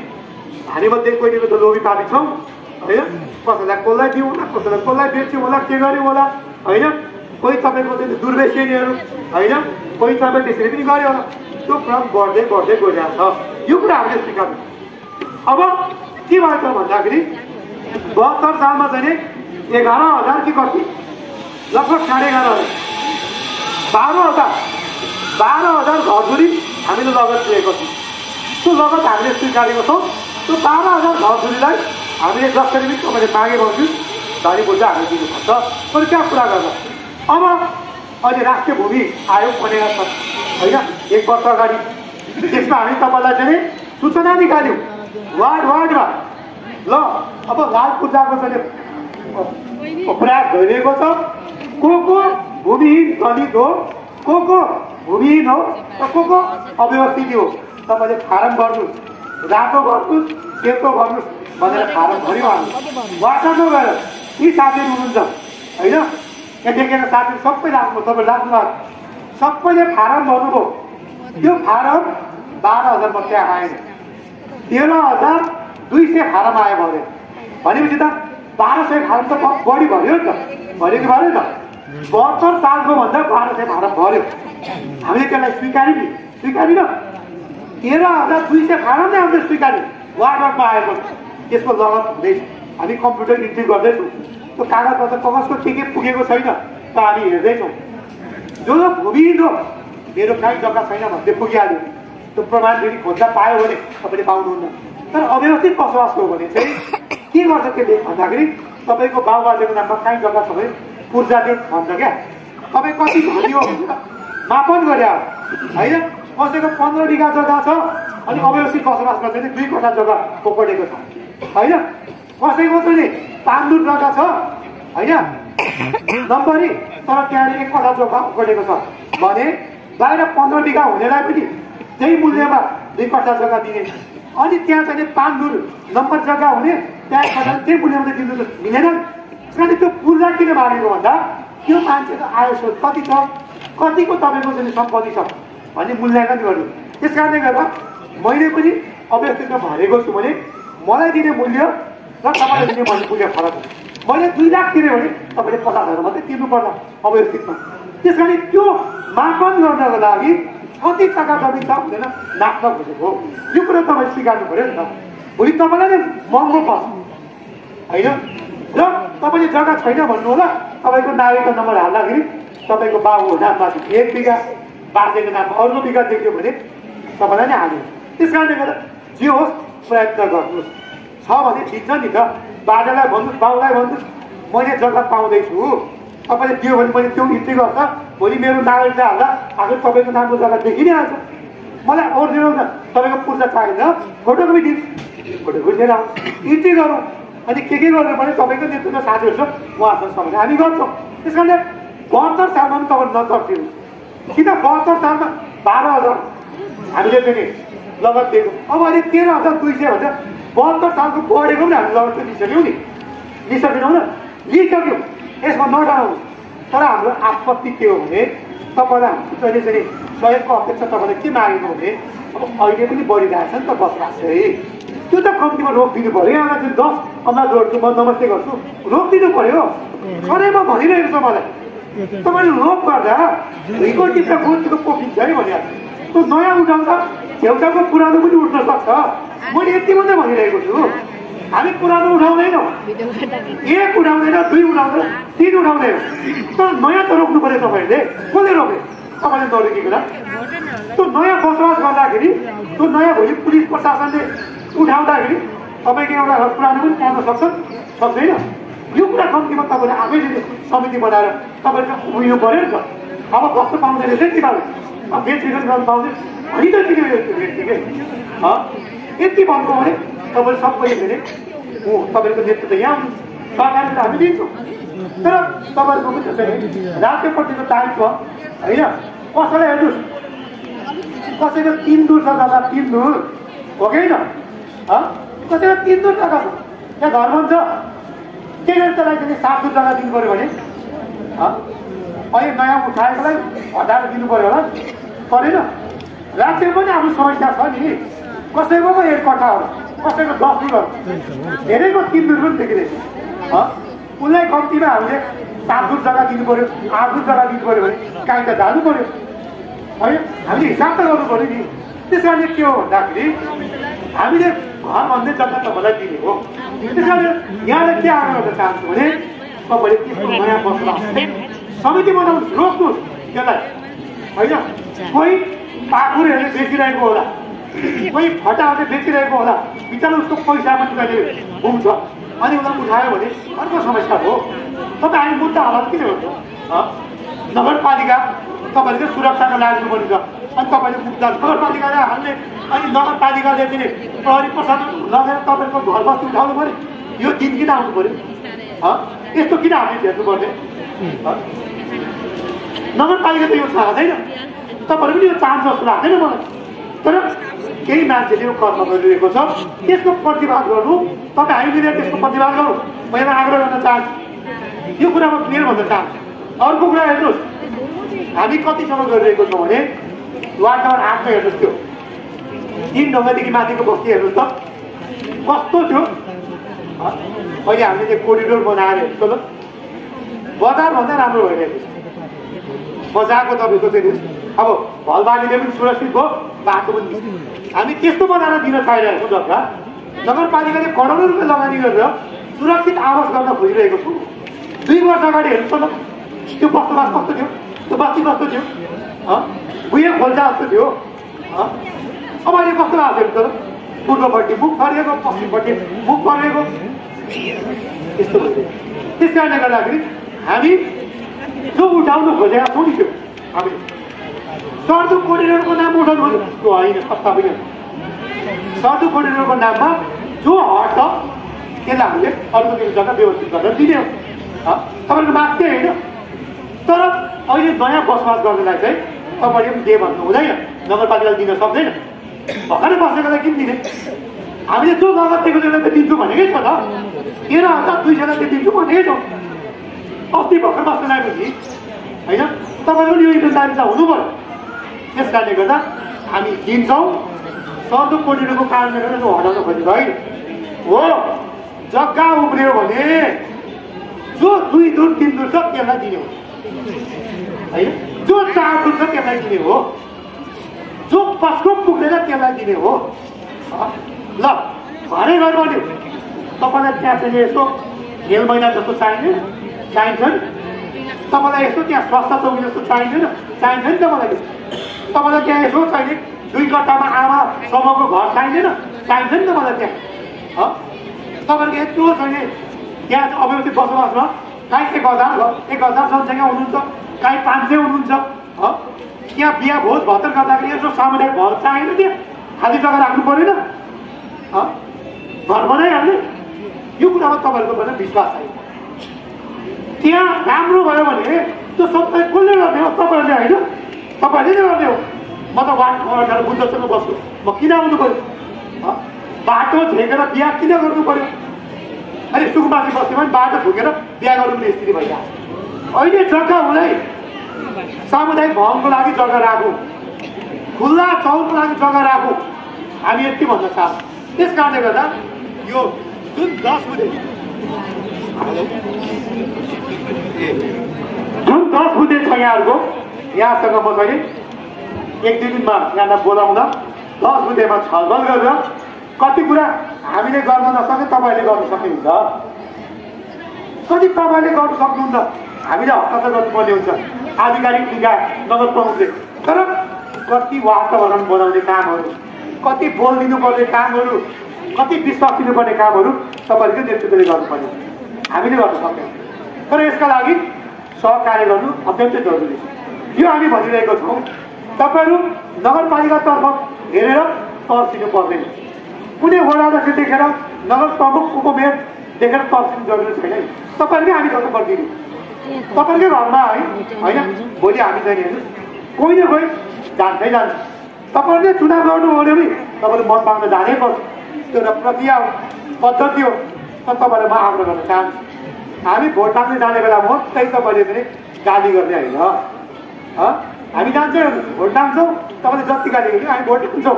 S5: हामीमध्ये कोही त लोभी पार्टी छौँ होइन। कसैलाई कसलाई दिउँ होला, कसैलाई कसलाई बेच्यौँ होला, के गर्यौँ होला होइन। कोही तपाईँको चाहिँ दुर्व्यसनीहरू होइन, कोही तपाईँ त्यसरी पनि गऱ्यो होला। त्यो क्रम बढ्दै गइरहेको छ। यो कुरा हामीले स्वीकार्नु। अब के भयो त भन्दाखेरि 72 सालमा चाहिँ 11,000 कि कति लगभग 11,500 12,000 घरधुरी हामीले लगत लिएको छौँ। त्यो लगत हामीले स्वीकारेको छौँ। त्यो 12,000 घरधुरीलाई हामीले जसरी पनि तपाईँले मागे भन्छु धनी बोल्दा हामीले दिनुपर्छ। अरू क्या कुरा गर्दा अब अहिले राष्ट्रिय भूमि आयोग बनेका छ होइन 1 वर्ष अगाडि। त्यसमा हामी तपाईँलाई चाहिँ सूचना निकाल्यौँ वार्डमा। ल अब लाल पूजाको चाहिँ प्रयास भइरहेको छ। को भूमिहीन दलित हो, को भूमिहीन हो र को अव्यवस्थित हो। तपाईँले फारम गर्नुहोस्, रातो गर्नुहोस्, सेतो गर्नुहोस् भनेर फारम भर्यौँ हामी वार्डमा गएर। यी साथीहरू हुनुहुन्छ होइन, यहाँ देखेर साथीहरू सबै राख्नु, तपाईँ राख्नु भएको सबैले फारम भर्नुभयो। त्यो फारम 12,000 मात्रै आएन, 13,200 फारम आयो भरे भनेपछि त 1200 फारम त बढी भर्यो नि त। भर्यो कि भरेन? 72 सालको भन्दा 1200 फारम भर्यो। हामीले त्यसलाई स्वीकार्यौँ 13,200 फारम नै हामीले स्वीकार्यौँ। वार्डमा आएको त्यसको लगत हुँदैछ। हामी कम्प्युटर इन्ट्री गर्दैछौँ। त्यो कागजपत्र कसको के पुगेको छैन त हामी हेर्दैछौँ। जो भूमिहीन हो मेरो कहीँ जग्गा छैन भन्दै पुगिहाल्यो त्यो प्रमाण फेरि खोज्दा पायो भने तपाईँले पाउनुहुन्न। तर अव्यवस्थित बसोबास हो भने चाहिँ के गर्छ त्यसले भन्दाखेरि तपाईँको बाबुबाजेको नाममा कहीँ जग्गा छ भने पूर्जा दे भन्छ क्या। तपाईँ कति धनी हो भनेर मापन गरे होइन। कसैको 15 बिघा जग्गा छ अनि अव्यवस्थित बसोबास गर्छ भने 2 कठा जग्गा ओगटेको छ होइन। कसैको चाहिँ पान्दुर जग्गा छ होइन नम्बरी तर त्यहाँनिर 1 कठा जग्गा ओगटेको छ भने बाहिर 15 बिघा हुनेलाई पनि त्यही मूल्यमा 2 कठा जग्गा दिने अनि त्यहाँ चाहिँ पान्दुर नम्बर जग्गा हुने त्यहाँ कठा त्यही मूल्यमा चाहिँ दिनु त मिलेन। त्यसकारण त्यो पूर्जा किन मानेको भन्दा त्यो मान्छेको आय स्रोत कति छ कतिको तपाईँको चाहिँ सम्पत्ति छ भन्ने मूल्याङ्कन गर्नु। त्यस कारणले गर्दा मैले पनि अव्यवस्थितमा भरेको छु भने मलाई दिने मूल्य र तपाईँलाई दिने मूल्य फरक हो। मैले 2 लाख तिरेँ भने तपाईँले 50,000 मात्रै तिर्नुपर्छ अव्यवस्थितमा। त्यस कारण त्यो मापन गर्नको लागि कति टका जमिन छ हुँदैन नाप्न खोजेको यो कुरा तपाईँ स्वीकार्नु पऱ्यो नि त। भोलि तपाईँलाई नै महँगो पर्छ होइन। र तपाईँले जग्गा छैन भन्नु होला तपाईँको नागरिकको नम्बर हाल्दाखेरि तपाईँको बाबुको नाममाथि 1 बिघा बाजेको नाममा अर्को बिघा देख्यो भने तपाईँलाई नै हाल्यो। त्यस कारणले गर्दा जे होस् प्रयत्न गर्नुहोस् छ भने ठिक छ नि त। बाजेलाई भन्नुहोस् बाबुलाई भन्नुहोस् मैले जग्गा पाउँदैछु तपाईँले दियो भने मैले त्यो इन्ट्री गर्छ भोलि मेरो नागरिकले हाल्दा आखिर तपाईँको नामको जग्गा देखि नै हाल्छ। मलाई ओरिजिनल तपाईँको पूर्जा चाहिएन फोटोकपी दिन्छु फोटोकपी लिएर आउँछ इन्ट्री गरौँ अनि के गर्नु पर्ने तपाईँको नेतृत्व साथीहरू छ उहाँसँग समय हामी गर्छौँ। त्यस कारणले 72 सालमा पनि तपाईँ नतर्सिनुहोस् किन 72 सालमा 12,000 हामीले चाहिँ लगत दिएको अब अहिले 13,200 भन्छ 72 सालको बढेको पनि हामीले लगत लिइसक्यौँ नि लिइसकेनौँ न लिइसक्यौँ यसमा नडराउनुहोस्। तर हाम्रो आपत्ति के हो भने तपाईँलाई हामीले चाहिँ सहयोगको अपेक्षा तपाईँले के मागेको भने अब अहिले पनि बढिरहेछ नि त बसोबास चाहिँ त्यो त कम्तीमा रोकिदिनु पऱ्यो। यहाँलाई चाहिँ 10 अम्ला जोड्छु म नमस्ते गर्छु रोकिदिनु पऱ्यो। सधैँ म भनिरहेको छु मलाई तपाईँले रोक गर्दा भुइँको टिप्दा गोचीको पोखिन्छ है भने त्यो नयाँ उठाउँदा छेउछाउको पुरानो पनि उठ्न सक्छ। मैले यति मात्रै भनिरहेको छु हामी पुरानो उठाउँदैनौँ 1 उठाउँदैन 2 उठाउँदैन 3 उठाउँदैन तर नयाँ त रोक्नु पऱ्यो। तपाईँहरूले कसले रोके तपाईँले नरोकिकन त्यो नयाँ बसोबास गर्दाखेरि त्यो नयाँ भोलि पुलिस प्रशासनले उठाउँदाखेरि तपाईँको एउटा पुरानो पनि पाउन सक्छ सक्दैन। यो कुरा कम्तीमा तपाईँले आफैले समिति बनाएर तपाईँले उयो पऱ्यो नि त। अब बस्नु पाउँदैन चाहिँ तिमीहरूले अब बेचबिखन गर्नु पाउँदैन अनि त तिमीले यति भन्नु भने तपाईँले सबैले फेरि तपाईँको नेतृत्व यहाँ आउनु सरकारले त हामी दिन्छौँ। तर तपाईँहरूको पनि चाहिँ राज्यपट्टिको दायित्व होइन। कसैलाई हेर्नुहोस् कसैको 3 दूर छ जग्गा 3 दूर हो कि होइन कसैको 3 दूर जग्गा छ त्यहाँ घर बन्छ के गरी त्यसलाई चाहिँ 7 दूर जग्गा दिनु पऱ्यो भने अहिले नयाँ उठाएकोलाई 1000 दिनु पऱ्यो होला परेन। राज्यमा पनि आफ्नो समस्या छ नि कसैको 1 कठा हो कसैको 10 दूर धेरैको 3 दूर पनि देखिरहेको उसलाई कम्तीमा हामीले 7 दूर जग्गा दिनु पऱ्यो 8 दूर जग्गा दिनु पऱ्यो भने काहीँ त जानु पऱ्यो होइन। हामीले हिसाब त गर्नु पऱ्यो नि। त्यस कारणले के हो भन्दाखेरि हामीले घर भन्दै जग्गा तपाईँलाई दिने हो। त्यस कारणले यहाँलाई के आग्रह गर्न चाहन्छु भने तपाईँले त्यस्तो नयाँ बसोबास समिति बनाउनुहोस् रोक्नुहोस् त्यसलाई होइन। कोही पाखुरहरूले बेचिरहेको होला कोही फटाहरूले बेचिरहेको होला बिचरा उसको पैसा पनि कहिले पुग्छ अनि उसलाई उठायो भने अर्को समस्या हो। तपाईँ हामी मुद्दा हालत किन गर्छौँ नगरपालिका तपाईँले चाहिँ सुरक्षाको लागि पर्ने छ अनि तपाईँले मुद्दा नगरपालिकाले हाल्ने अनि नगरपालिकाले चाहिँ प्रहरी प्रशासन लगेर तपाईँको घर बस्ती उठाउनु पऱ्यो। यो दिन किन आउनु पऱ्यो यस्तो किन हामीले हेर्नु पर्ने नगरपालिका त यो चाहँदैन तपाईँहरू पनि यो चाहन्छ जस्तो लाग्दैन मलाई। तर केही मान्छेले यो कर्म गरिरहेको छ त्यसको प्रतिवाद गर्नु तपाईँ हामीले त्यसको प्रतिवाद गरौँ मैले आग्रह गर्न चाहन्छु। यो कुरामा क्लियर भन्न चाहन्छु। अर्को कुरा हेर्नुहोस् हामी कतिसम्म गरिरहेको छौँ भने वार्ड नम्बर 8 मा हेर्नुहोस् त्यो 3 ढङ्गादेखि माथिको बस्ती हेर्नुहोस् त कस्तो थियो। अहिले हामीले त्यो कोरिडोर बनाएर हेर्छु ल बजारभन्दा राम्रो भइरहेको छ बजारको तपाईँको चाहिँ अब भलबारीले पनि सुरक्षित भयो बाटो पनि हामी त्यस्तो बनाएर दिन चाहिरहेको छौँ जग्गा नगरपालिकाले करोडौँ रुपियाँ लगानी गरेर सुरक्षित आवास गर्न खोजिरहेको छु। 2 वर्ष अगाडि हेर्नुहोस् त त्यो बसोबास कस्तो थियो त्यो बस्ती कस्तो थियो भुइँ खोल्छ जस्तो थियो अब अहिले कस्तो आएको छ त पूर्वपट्टि मुख फर्केको पश्चिमपट्टि मुख फर्केको यस्तो भइदियो त्यस कारणले गर्दाखेरि हामी जो उठाउनु खोजेका छौँ नि त्यो हामीले सर्दो कोरिडोरको नाम उठाउनु खोज्यो त्यो होइन कस्ता पनि सर्दो कोरिडोरको नाममा जो हट्छ त्यसलाई हामीले अर्को जग्गा व्यवस्थित गरेर दिने हो तपाईँको माग त्यही होइन तर अहिले नयाँ बसोबास गर्नलाई चाहिँ तपाईँले पनि दे भन्नु हुँदैन नगरपालिकाले दिन सक्दैन भर्खरै बसेकोलाई किन दिने हामीले जो नगद दिएको जग्गा दिन्छौँ भनेकै छ त 13,200 चाहिँ दिन्छु भनेकै छौँ अस्ति भर्खर बस्न लागेपछि होइन तपाईँको पनि यो इमान्दारी त हुनु पर्यो त्यस कारणले गर्दा हामी दिन्छौँ सर्दो कोरिडोरको कारणले गर्दा जो हटाउन खोजेको होइन हो जग्गा उब्रियो भने जो 2 दुर 3 दुर छ त्यसलाई दिने हो होइन जो 4 दुर छ त्यसलाई दिने हो जो पस्को पुग्दैन त्यसलाई दिने हो ल भरे गर्नु पर्यो तपाईँलाई त्यहाँ चाहिँ यसो खेल मैदान जस्तो चाहिन्छ नि तपाईँलाई यसो त्यहाँ स्वास्थ्य चौकी जस्तो चाहिँदैन नि तपाईँलाई त्यहाँ यसो चाहिने 2 कट्टामा आमा समूहको घर चाहिँदैन नि तपाईँलाई त्यहाँ तपाईँहरूको यत्रो चाहिने त्यहाँ अव्यवस्थित बसोबासमा काहीँ 1,000 जनसङ्ख्या हुनुहुन्छ काहीँ 500 हुनुहुन्छ त्यहाँ बिहा भोज भत्तर गर्दाखेरि यसो सामुदायिक घर चाहिएन त्यहाँ खाली जग्गा राख्नु परेन घर बनाइहाल्ने यो कुरामा तपाईँहरूको पनि विश्वास छैन त्यहाँ राम्रो भयो भने त्यो सबै कसले गर्ने हो तपाईँहरूले होइन तपाईँहरूले नै गर्ने हो म त वार्ड कमान्डर बुद्धसँग बस्छु म किन आउनु पर्यो बाटो झेकेर बिहा किन गर्नु पर्यो अनि सुकुम्बासी बस्तीमा पनि बाटो झुकेर बिहा गर्नुपर्ने स्थिति भइरहेको अहिले जग्गा हुँदै सामुदायिक भवनको लागि जग्गा राखौँ खुल्ला चौरको लागि जग्गा राखौँ हामी यति भन्न चाहन्छौँ त्यस कारणले गर्दा यो जुन 10 बुधे छ यहाँहरूको यहाँसँग म चाहिँ 1-2 दिनमा यहाँलाई बोलाउँदा 10 बुधेमा छलफल गरेर कति कुरा हामीले गर्न नसके तपाईँहरूले गर्न सक्नुहुन्छ कति तपाईँले गर्नु सक्नुहुन्छ हामीले हस्ताक्षर गर्नुपर्ने हुन्छ आधिकारिक निकाय नगर प्रमुखले तर कति वातावरण बनाउने कामहरू कति बोल दिनुपर्ने कामहरू कति विश्वास दिनुपर्ने कामहरू तपाईँहरूको नेतृत्वले गर्नुपर्ने हामीले गर्न सक्दैनौँ तर यसका लागि सहकार्य गर्नु अत्यन्तै जरुरी छ यो हामी भनिरहेको छौँ तपाईँहरू नगरपालिकातर्फ हेरेर तर्सिनु पर्दैन कुनै वडाध्यक्ष देखेर नगर प्रमुख उपमेयर देखेर तर्सिनु जरुरी छैन तपाईँहरूले हामी गर्नु पर्दैन तपाईँकै घरमा है होइन भोलि हामी चाहिँ हेर्नुहोस् कोही न कोही जान्छै जान्छ तपाईँहरूले चुनाव गर्नु हो भने तपाईँले मत माग्न जानै पर्छ त्यो एउटा प्रक्रिया हो पद्धति हो तर तपाईँलाई म आग्रह गर्न चाहन्छु हामी भोट माग्न जाने बेलामा मात्रै तपाईँले पनि गाली गर्ने होइन हामी जान्छौँ भोट माग्छौँ तपाईँले जति गाली गर्यो हामी भोट दिन्छौँ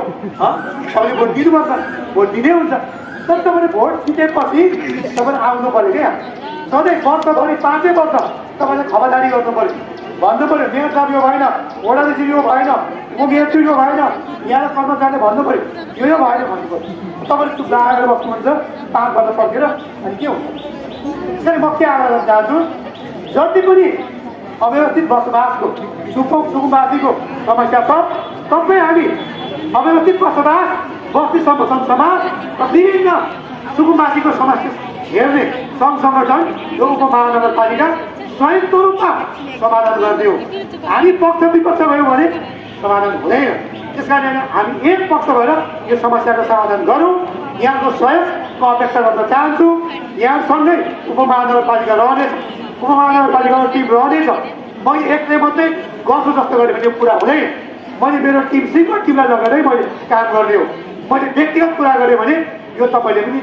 S5: तपाईँले भोट दिनुपर्छ भोट दिनै हुन्छ तर तपाईँले भोट जितेपछि तपाईँले आउनु पऱ्यो क्या सधैँ वर्षभरि 5 वर्ष तपाईँले खबरदारी गर्नु पऱ्यो भन्नु पऱ्यो मेयर साहब यो भएन वडाध्यक्ष यो भएन उपमेयर यो भएन यहाँ कर्मचारीले भन्नु पऱ्यो यो भएन भन्नु पऱ्यो तपाईँले चुप लागेर बस्नुहुन्छ 5 वर्ष पर्खेर अनि के हुन्छ त्यसरी म के आग्रह गर्न चाहन्छु जति पनि अव्यवस्थित बसोबासको सुकुम्बासीको समस्या छ सबै हामी अव्यवस्थित बसोबास बस्ती संरक्षण समाज र विभिन्न सुकुम्बासीको समस्या हेर्ने सङ्घ सङ्गठन यो उपमहानगरपालिका संयुक्त रूपमा समाधान गर्ने हो हामी पक्ष विपक्ष भयौँ भने समाधान हुँदैन त्यस कारण हामी एक पक्ष भएर यो समस्याको समाधान गरौँ यहाँको सहयोगको अपेक्षा गर्न चाहन्छु यहाँसँगै उपमहानगरपालिका रहनेछ उपमहानगरपालिकाको टिम रहनेछ मैले एक्लै मात्रै गर्छु जस्तो गरेँ भने यो पुरा हुँदैन मैले मेरो टिम सिङ्गल टिमलाई लगेरै मैले काम गर्ने हो मैले व्यक्तिगत कुरा गरेँ भने यो तपाईँले पनि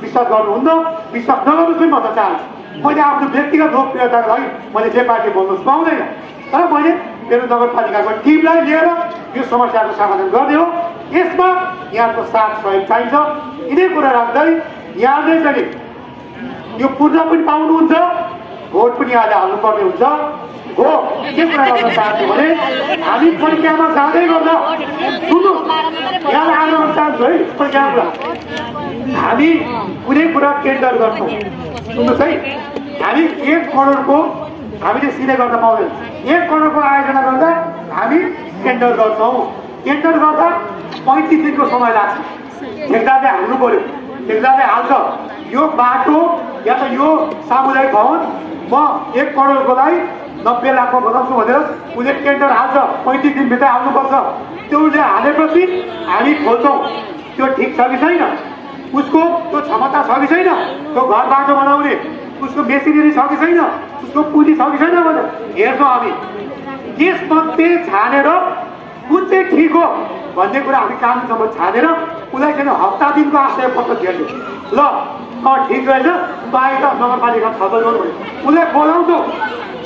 S5: विश्वास गर्नुहुन्न विश्वास नगर्नु पनि भन्न चाहन्छु मैले आफ्नो व्यक्तिगत लोकप्रियताको लागि मैले जे पार्टी बोल्नु पाउँदैन तर मैले मेरो नगरपालिकाको टिमलाई लिएर यो समस्याको समाधान गर्ने हो यसमा यहाँको साथ सहयोग चाहिन्छ यिनै कुरा राख्दै यहाँले चाहिँ यो पूर्जा पनि पाउनुहुन्छ भोट पनि यहाँले हाल्नुपर्ने हुन्छ हो के कुरा गर्न चाहन्छु भने हामी परीक्षामा जाँदै गर्दा सुन्नुहोस् यहाँलाई आग्रह गर्न चाहन्छु है परीक्षामा हामी कुनै कुरा टेन्डर गर्छौँ सुन्नुहोस् है हामी 1 करोडको हामीले सिधै गर्न पाउँदैन 1 करोडको आयोजना गर्दा हामी टेन्डर गर्छौँ। टेन्डर गर्दा 35 दिनको समय लाग्छ। ठेकदारले हाल्नु पर्यो, ठेकदारले हाल्छ यो बाटो या त यो सामुदायिक भवन म 1 करोडकोलाई 90 लाखमा बनाउँछु भनेर उसले टेन्डर हाल्छ। 35 दिनभित्र हाल्नुपर्छ। त्यो उसले हालेपछि हामी खोल्छौँ त्यो ठिक छ कि छैन, उसको त्यो क्षमता छ कि छैन, त्यो घर बाटो बनाउने उसको मेसिनरी छ कि छैन, उसको पुँजी छ कि छैन भनेर हेर्छौँ हामी। त्यसमध्ये छानेर कुन चाहिँ ठिक हो भन्ने कुरा हामी कानुनसम्म छानेर उसलाई चाहिँ हप्ता दिनको आशय पत्र दिएको ल ठिक रहेछ त आइ त नगरपालिका छलफल गर्नु भने उसलाई बोलाउँछौँ।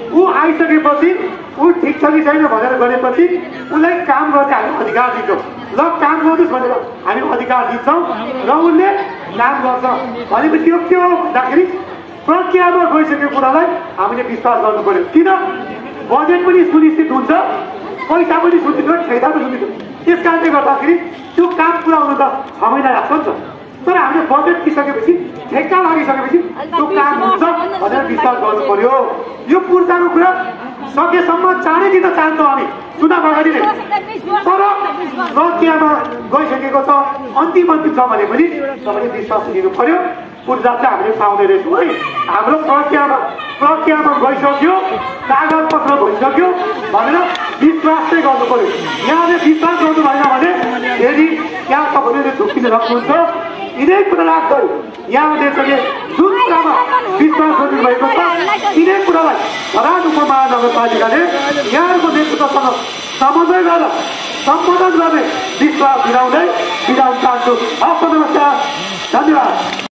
S5: ऊ आइसकेपछि ऊ ठिक छ कि छैन भनेर गरेपछि उसलाई काम गर्ने हामी अधिकार दिन्छौँ। ल काम गर्नुहोस् भनेर हामी अधिकार दिन्छौँ र उसले काम गर्छ भनेपछि त्यो के हो भन्दाखेरि प्रक्रियामा गइसकेको कुरालाई हामीले विश्वास गर्नु पर्यो। किन बजेट पनि सुनिश्चित हुन्छ, पैसा पनि सुनिश्चित हुन्छ, ठेकदार पनि सुनिश्चित हुन्छ। त्यस कारणले गर्दाखेरि त्यो काम पुरा हुनु त 6 महिना लाग्छ नि त। तर हामीले बजेट दिइसकेपछि ठेक्का लागिसकेपछि त्यो काम हुन्छ भनेर विश्वास गर्नु पर्यो। यो पूर्ताको कुरा सकेसम्म चाँडै दिन चाहन्छौँ हामी चुनाव अगाडि नै। तर प्रक्रियामा गइसकेको छ, अन्तिम छ भने पनि तपाईँले विश्वास दिनु पर्यो। पूर्जा चाहिँ हामीले पाउँदै रहेछौँ है। हाम्रो प्रक्रियामा गइसक्यो, कागज पत्र भइसक्यो भनेर विश्वास चाहिँ गर्नु पर्यो। यहाँले विश्वास गर्नु भएन भने यदि यहाँ तपाईँले झुक्किन सक्नुहुन्छ। यिनै कुरा राख्दै यहाँले चाहिँ जुन कुरामा विश्वास गर्नुभएको छ यिनै कुरालाई धरान उपमहानगरपालिकाले यहाँहरूको नेतृत्वसँग समन्वय गरेर सम्बोधन गर्ने विश्वास दिलाउँदै बिदा चाहन्छु। हस्, नमस्कार, धन्यवाद।